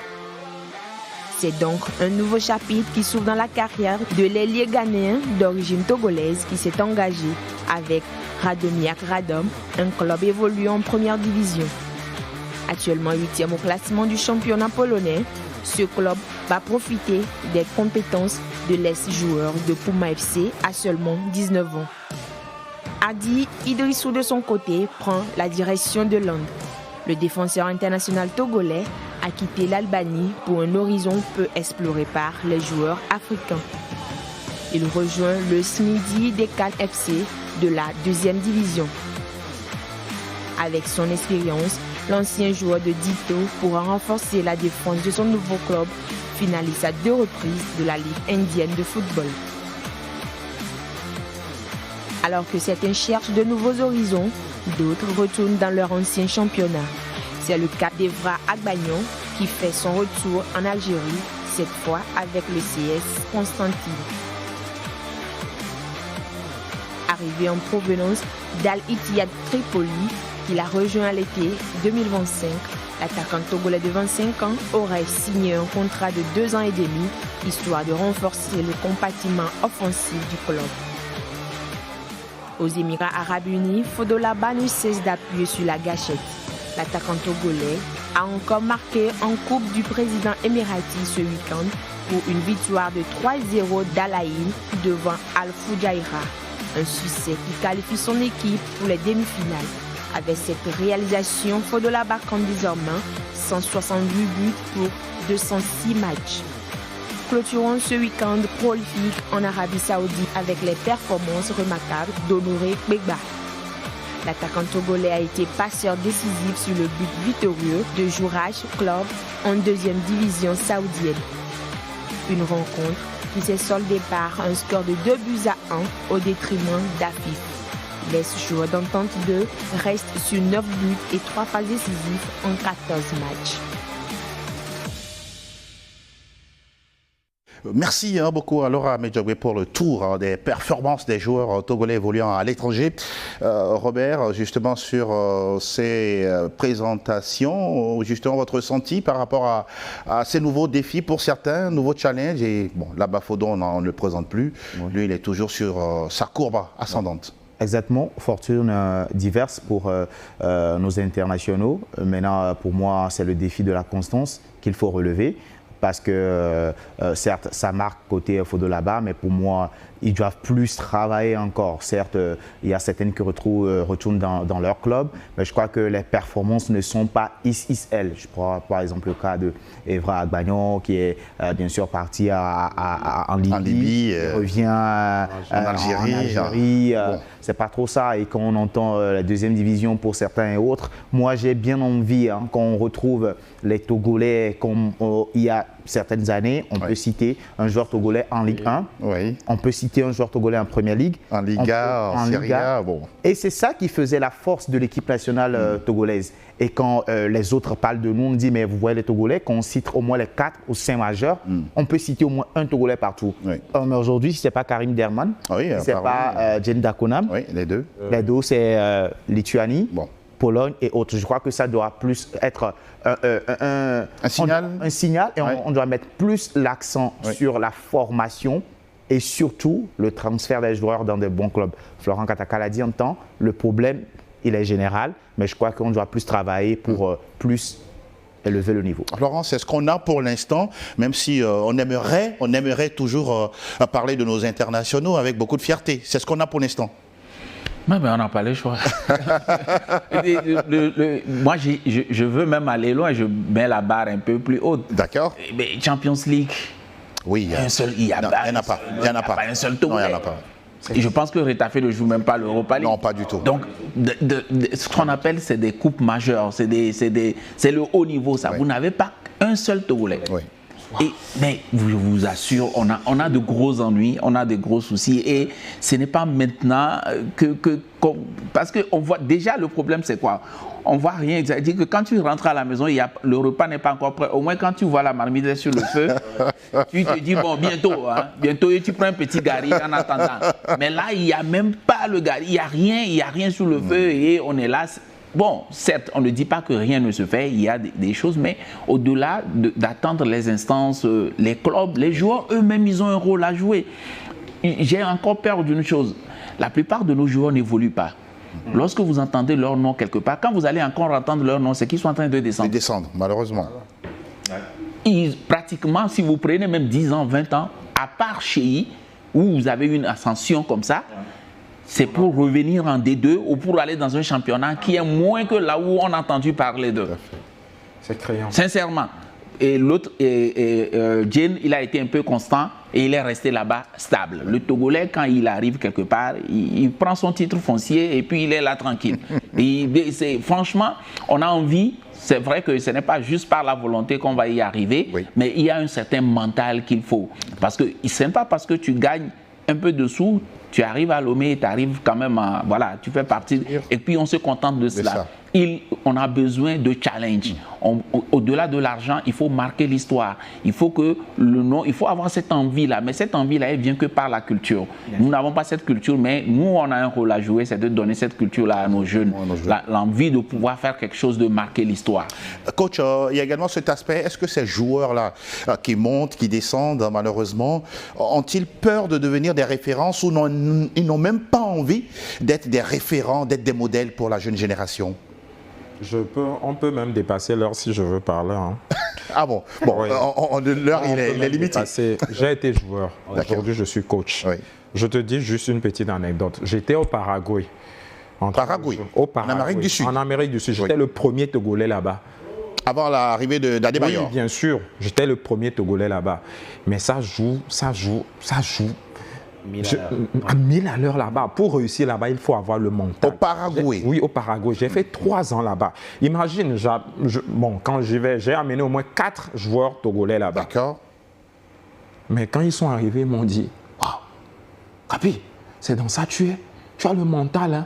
C'est donc un nouveau chapitre qui s'ouvre dans la carrière de l'ailier ghanéen d'origine togolaise qui s'est engagé avec Radomiak Radom, un club évoluant en première division. Actuellement 8e au classement du championnat polonais, ce club va profiter des compétences de l'ex-joueur de Puma FC à seulement 19 ans. Adi Idrissou de son côté prend la direction de Londres. Le défenseur international togolais a quitté l'Albanie pour un horizon peu exploré par les joueurs africains. Il rejoint le Smidi Dekal FC de la 2e division. Avec son expérience, l'ancien joueur de Dito pourra renforcer la défense de son nouveau club, finaliste à 2 reprises de la Ligue indienne de football. Alors que certains cherchent de nouveaux horizons, d'autres retournent dans leur ancien championnat. C'est le cas d'Evra Agbagnon qui fait son retour en Algérie, cette fois avec le CS Constantine. Arrivé en provenance d'Al-Ittihad Tripoli, qu'il a rejoint à l'été 2025, l'attaquant togolais de 25 ans aurait signé un contrat de 2 ans et demi, histoire de renforcer le compartiment offensif du club. Aux Émirats Arabes Unis, Fodolaba ne cesse d'appuyer sur la gâchette. L'attaquant togolais a encore marqué en Coupe du président émirati ce week-end pour une victoire de 3-0 d'Al-Ain devant Al-Foujaïra. Un succès qui qualifie son équipe pour les demi-finales. Avec cette réalisation, Fodolaba compte désormais 168 buts pour 206 matchs. Clôturons ce week-end prolifique en Arabie Saoudite avec les performances remarquables d'Honoré Begba. L'attaquant togolais a été passeur décisif sur le but victorieux de Jouraj Club en 2e division saoudienne. Une rencontre qui s'est soldée par un score de 2-1 au détriment d'Afif. Les joueurs d'Entente 2 restent sur 9 buts et 3 passes décisives en 14 matchs. Merci beaucoup à Laura Medjogbe pour le tour des performances des joueurs togolais évoluant à l'étranger. Robert, justement sur ces présentations, justement votre ressenti par rapport à ces nouveaux défis pour certains, nouveaux challenges. Et bon, là-bas, Fodon, on ne le présente plus. Lui, il est toujours sur sa courbe ascendante. Exactement, fortune diverse pour nos internationaux. Maintenant, pour moi, c'est le défi de la constance qu'il faut relever. Parce que certes, ça marque côté Fodolaba, mais pour moi, ils doivent plus travailler encore. Certes, il y a certaines qui retournent dans leur club, mais je crois que les performances ne sont pas ISL. Je prends par exemple le cas de Evra Agbagnon, qui est bien sûr parti en Libye, revient en Algérie. Bon. C'est pas trop ça. Et quand on entend la 2e division pour certains et autres, moi j'ai bien envie, quand on retrouve les Togolais comme il y a certaines années, on peut citer un joueur togolais en Ligue 1, on peut citer un joueur togolais en Première Ligue, en Liga, en Serie A. Bon. Et c'est ça qui faisait la force de l'équipe nationale togolaise. Et quand les autres parlent de nous, on dit, mais vous voyez les Togolais, quand on cite au moins les 4 ou 5 majeurs, on peut citer au moins un Togolais partout. Mais aujourd'hui, si ce n'est pas Karim Derman, si ce n'est pas Jen Dakonam, les deux. Les deux, c'est Lituanie, Pologne et autres. Je crois que ça doit plus être un signal et on doit mettre plus l'accent sur la formation et surtout le transfert des joueurs dans des bons clubs. Florent Kataka l'a dit en temps, le problème, il est général, mais je crois qu'on doit plus travailler pour plus élever le niveau. Laurent, c'est ce qu'on a pour l'instant, même si on aimerait toujours parler de nos internationaux avec beaucoup de fierté. C'est ce qu'on a pour l'instant. Mais on n'a pas le choix. Moi, je veux même aller loin, je mets la barre un peu plus haute. D'accord. Mais Champions League, oui, il n'y en a pas. Il n'y en a pas un seul tour. Et je pense que Retafe ne joue même pas l'Europa League. Non, pas du tout. Donc, ce qu'on appelle, c'est des coupes majeures, c'est le haut niveau, ça. Vous n'avez pas un seul Togolais. Mais je vous assure, on a de gros ennuis, on a de gros soucis. Et ce n'est pas maintenant parce qu'on voit déjà le problème, c'est quoi? On voit rien. C'est-à-dire que quand tu rentres à la maison, le repas n'est pas encore prêt. Au moins, quand tu vois la marmite sur le feu, tu te dis, bon, bientôt, et tu prends un petit gari en attendant. Mais là, il n'y a même pas le gari. Il n'y a rien sur le feu et on est là. Bon, certes, on ne dit pas que rien ne se fait, il y a des choses, mais au-delà d'attendre les instances, les clubs, les joueurs eux-mêmes, ils ont un rôle à jouer. J'ai encore peur d'une chose, la plupart de nos joueurs n'évoluent pas. Lorsque vous entendez leur nom quelque part, quand vous allez encore entendre leur nom, c'est qu'ils sont en train de descendre. De descendre, malheureusement. Pratiquement, si vous prenez même 10 ans, 20 ans, à part chez où vous avez une ascension comme ça, c'est pour revenir en D2 ou pour aller dans un championnat qui est moins que là où on a entendu parler d'eux. C'est criant. Sincèrement. Et l'autre, Jane, il a été un peu constant et il est resté là-bas stable. Le Togolais, quand il arrive quelque part, il prend son titre foncier et puis il est là tranquille. Franchement, on a envie. C'est vrai que ce n'est pas juste par la volonté qu'on va y arriver, mais il y a un certain mental qu'il faut. Parce que ce n'est pas parce que tu gagnes un peu de sous, tu arrives à Lomé, tu arrives quand même à... Voilà, tu fais partie... Et puis on se contente de cela. On a besoin de challenge. Au-delà de l'argent, il faut marquer l'histoire. Il faut que le nom, il faut avoir cette envie-là. Mais cette envie-là, elle vient que par la culture. Nous n'avons pas cette culture, mais nous, on a un rôle à jouer, c'est de donner cette culture-là à nos jeunes. L'envie de pouvoir faire quelque chose, de marquer l'histoire. Coach, il y a également cet aspect. Est-ce que ces joueurs-là qui montent, qui descendent, malheureusement, ont-ils peur de devenir des références ou ils n'ont même pas envie d'être des référents, d'être des modèles pour la jeune génération? On peut même dépasser l'heure si je veux parler. Ah bon, l'heure, il est limité. J'ai été joueur. Aujourd'hui, je suis coach. Oui. Je te dis juste une petite anecdote. J'étais au Paraguay. Au Paraguay, en Amérique du Sud. En Amérique du Sud. J'étais le premier Togolais là-bas. Avant l'arrivée d'Adebayor. Oui, bien sûr. J'étais le premier Togolais là-bas. Mais ça joue. À 1000 à l'heure là-bas. Pour réussir là-bas, il faut avoir le mental. Au Paraguay? Oui, au Paraguay. J'ai fait 3 ans là-bas. Imagine, quand j'y vais, j'ai amené au moins 4 joueurs togolais là-bas. D'accord. Mais quand ils sont arrivés, ils m'ont dit, « Waouh, Capi, c'est dans ça tu es. Tu as le mental, hein. »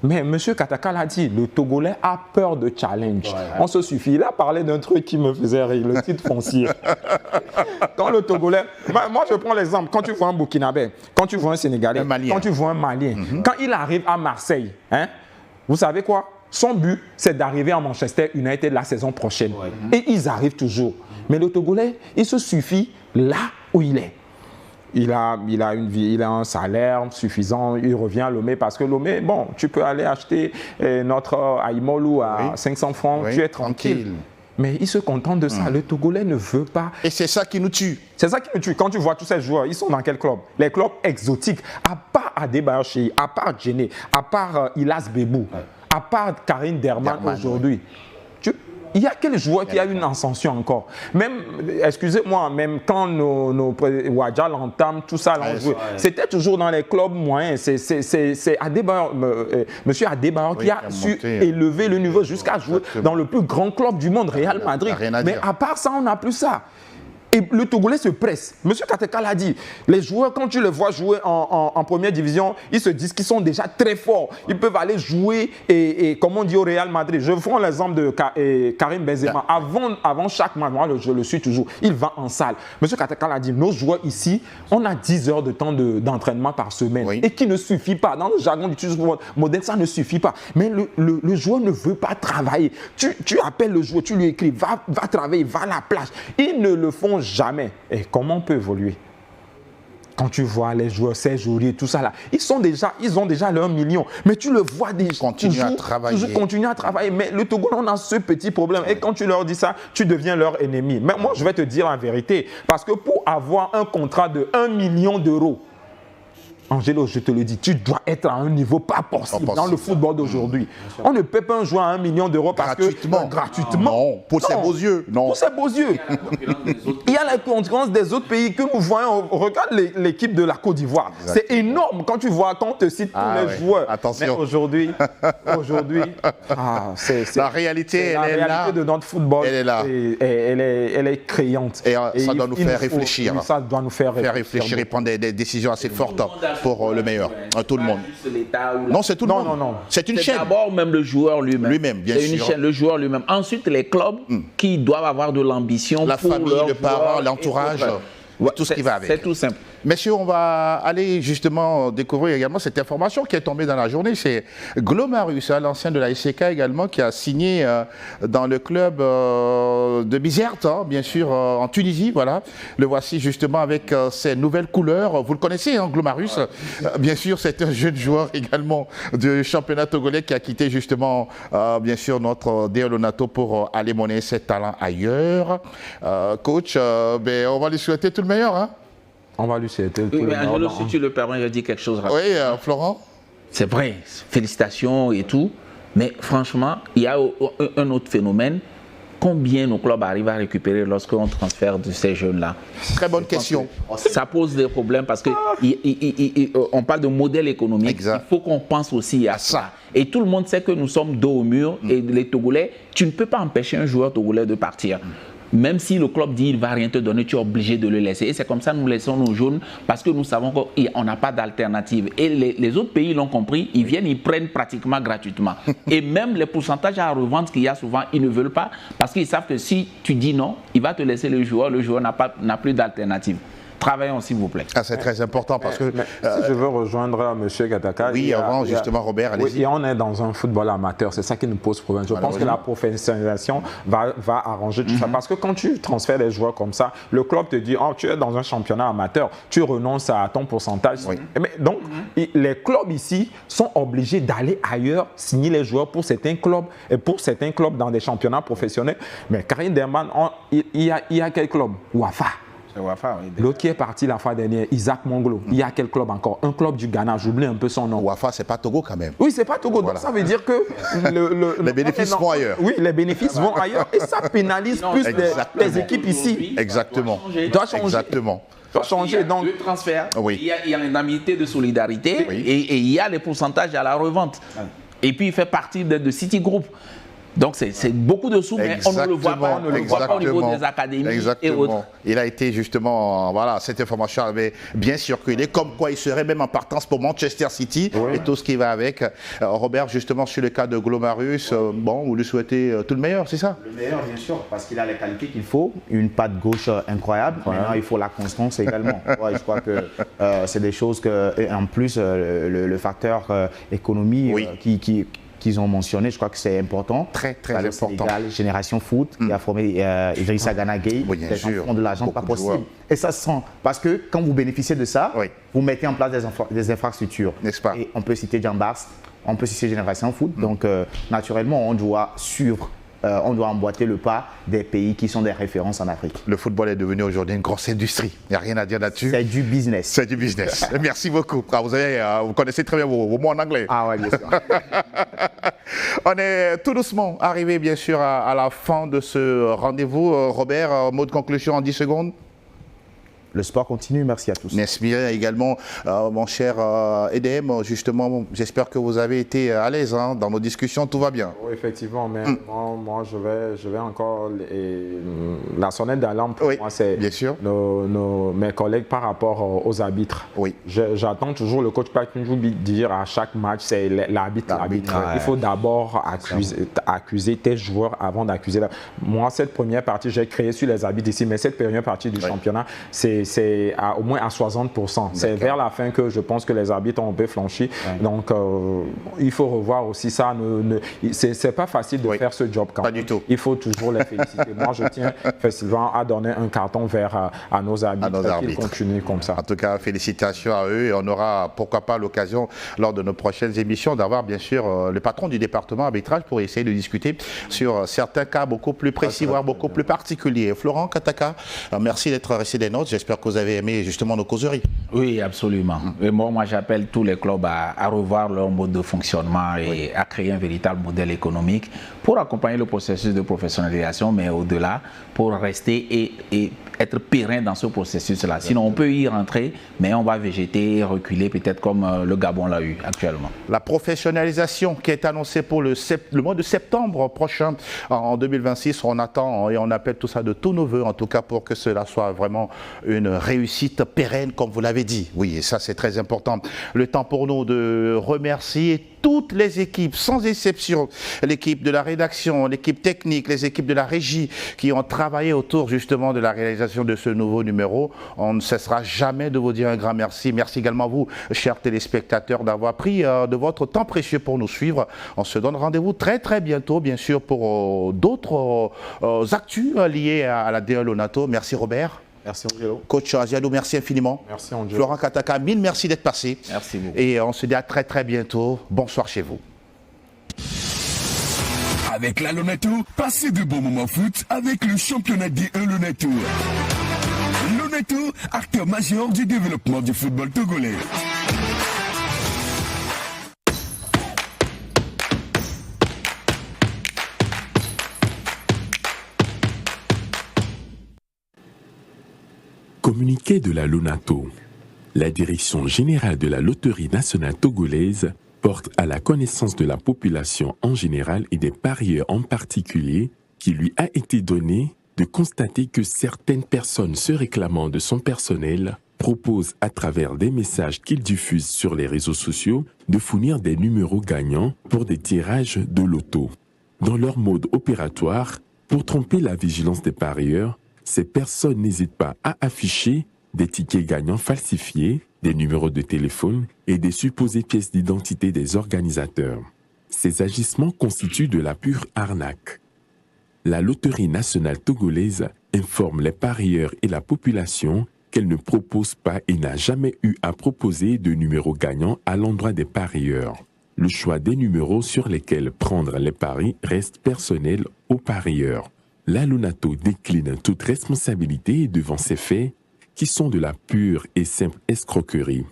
Mais M. Kataka l'a dit, le Togolais a peur de challenge. Ouais. On se suffit. Il a parlé d'un truc qui me faisait rire, le titre foncier. Quand le Togolais... Moi, je prends l'exemple. Quand tu vois un Burkinabé, quand tu vois un Sénégalais, quand tu vois un Malien, quand il arrive à Marseille, hein, vous savez quoi? Son but, c'est d'arriver à Manchester United la saison prochaine. Ouais. Et ils arrivent toujours. Mais le Togolais, il se suffit là où il est. Il a une vie, il a un salaire suffisant, il revient à Lomé parce que Lomé, bon, tu peux aller acheter notre Aïmolou à 500 francs, tu es tranquille. Mais il se contente de ça. Le Togolais ne veut pas. Et c'est ça qui nous tue. C'est ça qui nous tue. Quand tu vois tous ces joueurs, ils sont dans quel club? Les clubs exotiques. À part Adebayor, à part Djené, à part Ilas Bebou, à part Karim Derman aujourd'hui. Il y a quel joueur qui a une ascension encore? Même, excusez-moi, même quand nos Wadja l'entament, tout ça, c'était toujours dans les clubs moyens. C'est Adebayor, monsieur Adebayor qui a su élever le niveau jusqu'à jouer dans le plus grand club du monde, Real Madrid. Mais à part ça, on n'a plus ça. Et le Togolais se presse. Monsieur Kateka l'a dit. Les joueurs, quand tu les vois jouer en première division, ils se disent qu'ils sont déjà très forts. Ils peuvent aller jouer, et comme on dit au Real Madrid. Je prends l'exemple de Karim Benzema. Avant chaque match, moi je le suis toujours, il va en salle. Monsieur Kateka l'a dit, nos joueurs ici, on a 10 heures de temps d'entraînement par semaine. Et qui ne suffit pas. Dans le jargon du moderne, ça ne suffit pas. Mais le joueur ne veut pas travailler. Tu appelles le joueur, tu lui écris, va travailler, va à la plage. Ils ne le font jamais. Et comment on peut évoluer? Quand tu vois les joueurs, ces joueurs, tout ça là, ils ont déjà leur million. Mais tu le vois déjà. Continuer à travailler. Mais le Togo, on a ce petit problème. Et quand tu leur dis ça, tu deviens leur ennemi. Mais moi, je vais te dire la vérité. Parce que pour avoir un contrat de 1 million d'euros, Angelo, je te le dis, tu dois être à un niveau pas possible dans le football d'aujourd'hui. On ne paie pas un joueur à 1 million d'euros parce gratuitement. Non, pour ses beaux yeux. Non. Pour ses beaux yeux. Il y a la concurrence des autres pays que nous voyons. Regarde l'équipe de la Côte d'Ivoire. C'est énorme quand tu vois, quand on te cite tous les joueurs. Attention. Mais aujourd'hui, la réalité, elle est là. La réalité de notre football, elle est là. Elle est criante. Et ça doit nous faire réfléchir. Ça doit nous faire réfléchir et prendre des décisions assez fortes pour le meilleur, tout le monde. Non, c'est tout le monde. Non. C'est une chaîne. D'abord même le joueur lui-même. Bien sûr. C'est une chaîne, le joueur lui-même. Ensuite, les clubs qui doivent avoir de l'ambition. La famille, le parent, l'entourage, tout ce qui va avec. C'est tout simple. Messieurs, on va aller justement découvrir également cette information qui est tombée dans la journée. C'est Glomarus, l'ancien de la SCK également, qui a signé dans le club de Bizerte, bien sûr, en Tunisie. Voilà. Le voici justement avec ses nouvelles couleurs. Vous le connaissez, hein, Glomarus. Bien sûr, c'est un jeune joueur également du championnat togolais qui a quitté justement, bien sûr, notre DE Lonato pour aller monnayer ses talents ailleurs. Coach, on va lui souhaiter tout le meilleur. Hein. On va lui souhaiter tout le meilleur. Angelo, si tu le permets, je dis quelque chose rapide. Oui, Florent. C'est vrai, félicitations et tout. Mais franchement, il y a un autre phénomène. Combien nos clubs arrivent à récupérer lorsqu'on transfère de ces jeunes-là? Très bonne question. Ça pose des problèmes parce qu'on parle de modèle économique. Exact. Il faut qu'on pense aussi à ça. Et tout le monde sait que nous sommes dos au mur. Et les Togolais, tu ne peux pas empêcher un joueur togolais de partir. Même si le club dit qu'il ne va rien te donner, tu es obligé de le laisser. Et c'est comme ça que nous laissons nos jeunes parce que nous savons qu'on n'a pas d'alternative. Et les autres pays l'ont compris, ils viennent, ils prennent pratiquement gratuitement. Et même les pourcentages à revente qu'il y a souvent, ils ne veulent pas parce qu'ils savent que si tu dis non, il va te laisser le joueur n'a plus d'alternative. Travaillons, s'il vous plaît. Ah, c'est très important parce que... si je veux rejoindre M. Gataka... Oui, avant, justement, Robert, allez-y. Oui, et on est dans un football amateur, c'est ça qui nous pose problème. Je pense que la professionnalisation va arranger tout ça. Parce que quand tu transfères des joueurs comme ça, le club te dit, oh, tu es dans un championnat amateur, tu renonces à ton pourcentage. Oui. Mais donc, les clubs ici sont obligés d'aller ailleurs, signer les joueurs pour certains clubs, et pour certains clubs dans des championnats professionnels. Mais Karim Derman, il y a quel club? Wafa. L'autre qui est parti la fois dernière, Isaac Mongolo. Il y a quel club encore? Un club du Ghana, j'oublie un peu son nom. Wafa, c'est pas Togo quand même. Oui, c'est pas Togo. Voilà. Donc ça veut dire que les bénéfices vont ailleurs. Oui, les bénéfices vont ailleurs et ça pénalise plus les équipes ici. Exactement. Doit changer. Exactement. Doit changer. Donc, le transfert, il y a une amitié de solidarité et il y a les pourcentages à la revente. Et puis il fait partie de Citigroup. Donc c'est beaucoup de sous, mais on ne le voit pas, au niveau des académies et autres. Il a été justement, voilà, cette information avait bien circulé, comme quoi il serait même en partance pour Manchester City et tout ce qui va avec. Robert, justement, sur le cas de Glomarius, bon, vous lui souhaitez tout le meilleur, c'est ça? Le meilleur, bien sûr, parce qu'il a les qualités qu'il faut, une patte gauche incroyable. Maintenant, il faut la constance également. Je crois que c'est des choses que, et en plus, le facteur économie qu'ils ont mentionné, je crois que c'est important. Très important. Sénégal, Génération Foot, qui a formé Idrissa Gana Gueye, des enfants de l'argent, pas possible. Et ça se sent, parce que quand vous bénéficiez de ça, vous mettez en place des infrastructures. N'est-ce pas? Et on peut citer Jambars, on peut citer Génération Foot, donc naturellement, on doit suivre. On doit emboîter le pas des pays qui sont des références en Afrique. Le football est devenu aujourd'hui une grosse industrie. Il n'y a rien à dire là-dessus. C'est du business. C'est du business. Merci beaucoup. Vous connaissez très bien vos mots en anglais. Ah ouais, bien sûr. On est tout doucement arrivé, bien sûr, à la fin de ce rendez-vous. Robert, mot de conclusion en 10 secondes. Le sport continue, merci à tous. Merci bien également, mon cher Edem. Justement, j'espère que vous avez été à l'aise dans nos discussions, tout va bien. Oui, effectivement, mais moi je vais encore... la sonnette d'alarme pour moi, c'est mes collègues par rapport aux arbitres. Oui. J'attends toujours le coach Patrick dire à chaque match, c'est l'arbitre. Il faut d'abord accuser tes joueurs avant d'accuser... Moi, cette première partie, j'ai créé sur les arbitres ici, mais cette première partie du championnat, c'est au moins à 60%. C'est vers la fin que je pense que les arbitres ont un peu flanchi. Donc, il faut revoir aussi ça. C'est pas facile de faire ce job quand même. Pas du tout. Il faut toujours les féliciter. Moi, je tiens effectivement à donner un carton vert à nos arbitres. Qu'ils continuent comme ça. En tout cas, félicitations à eux et on aura pourquoi pas l'occasion lors de nos prochaines émissions d'avoir bien sûr le patron du département arbitrage pour essayer de discuter sur certains cas beaucoup plus précis, voire beaucoup plus particuliers. Florent Kataka, merci d'être resté des nôtres. J'espère que vous avez aimé justement nos causeries. Oui, absolument. Et moi j'appelle tous les clubs à revoir leur mode de fonctionnement et à créer un véritable modèle économique pour accompagner le processus de professionnalisation, mais au-delà, pour rester et être périn dans ce processus-là. Sinon, on peut y rentrer, mais on va végéter et reculer, peut-être comme le Gabon l'a eu actuellement. La professionnalisation qui est annoncée pour le mois de septembre prochain, en 2026, on attend et on appelle tout ça de tous nos voeux, en tout cas pour que cela soit vraiment une réussite pérenne, comme vous l'avez dit. Oui, et ça c'est très important. Le temps pour nous de remercier toutes les équipes, sans exception, l'équipe de la rédaction, l'équipe technique, les équipes de la régie qui ont travaillé autour justement de la réalisation de ce nouveau numéro. On ne cessera jamais de vous dire un grand merci. Merci également à vous, chers téléspectateurs, d'avoir pris de votre temps précieux pour nous suivre. On se donne rendez-vous très très bientôt, bien sûr, pour d'autres actus liés à la DE Lonato. Merci Robert. Merci Angelo. Coach Aziadou, merci infiniment. Merci Angelo. Florent Kataka, mille merci d'être passé. Merci beaucoup. Et on se dit à très très bientôt. Bonsoir chez vous. Avec la Lonato, passez de bons moments foot avec le championnat D1 Lonato. Lonato, acteur majeur du développement du football togolais. Communiqué de la Lonato. La Direction générale de la Loterie nationale togolaise porte à la connaissance de la population en général et des parieurs en particulier qu'il lui a été donné de constater que certaines personnes se réclamant de son personnel proposent à travers des messages qu'ils diffusent sur les réseaux sociaux de fournir des numéros gagnants pour des tirages de loto. Dans leur mode opératoire, pour tromper la vigilance des parieurs, ces personnes n'hésitent pas à afficher des tickets gagnants falsifiés, des numéros de téléphone et des supposées pièces d'identité des organisateurs. Ces agissements constituent de la pure arnaque. La Loterie nationale togolaise informe les parieurs et la population qu'elle ne propose pas et n'a jamais eu à proposer de numéros gagnants à l'endroit des parieurs. Le choix des numéros sur lesquels prendre les paris reste personnel aux parieurs. La Lonato décline toute responsabilité devant ces faits qui sont de la pure et simple escroquerie.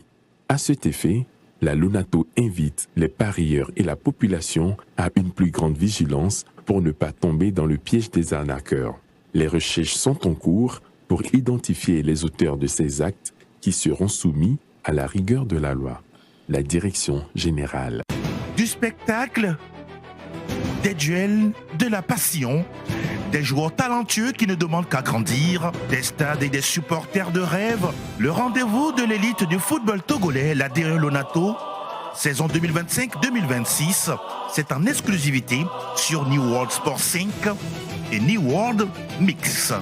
À cet effet, la Lonato invite les parieurs et la population à une plus grande vigilance pour ne pas tomber dans le piège des arnaqueurs. Les recherches sont en cours pour identifier les auteurs de ces actes qui seront soumis à la rigueur de la loi. La direction générale. Du spectacle, des duels, de la passion, des joueurs talentueux qui ne demandent qu'à grandir, des stades et des supporters de rêve, le rendez-vous de l'élite du football togolais, la DE Lonato, saison 2025-2026, c'est en exclusivité sur New World Sport 5 et New World Mix.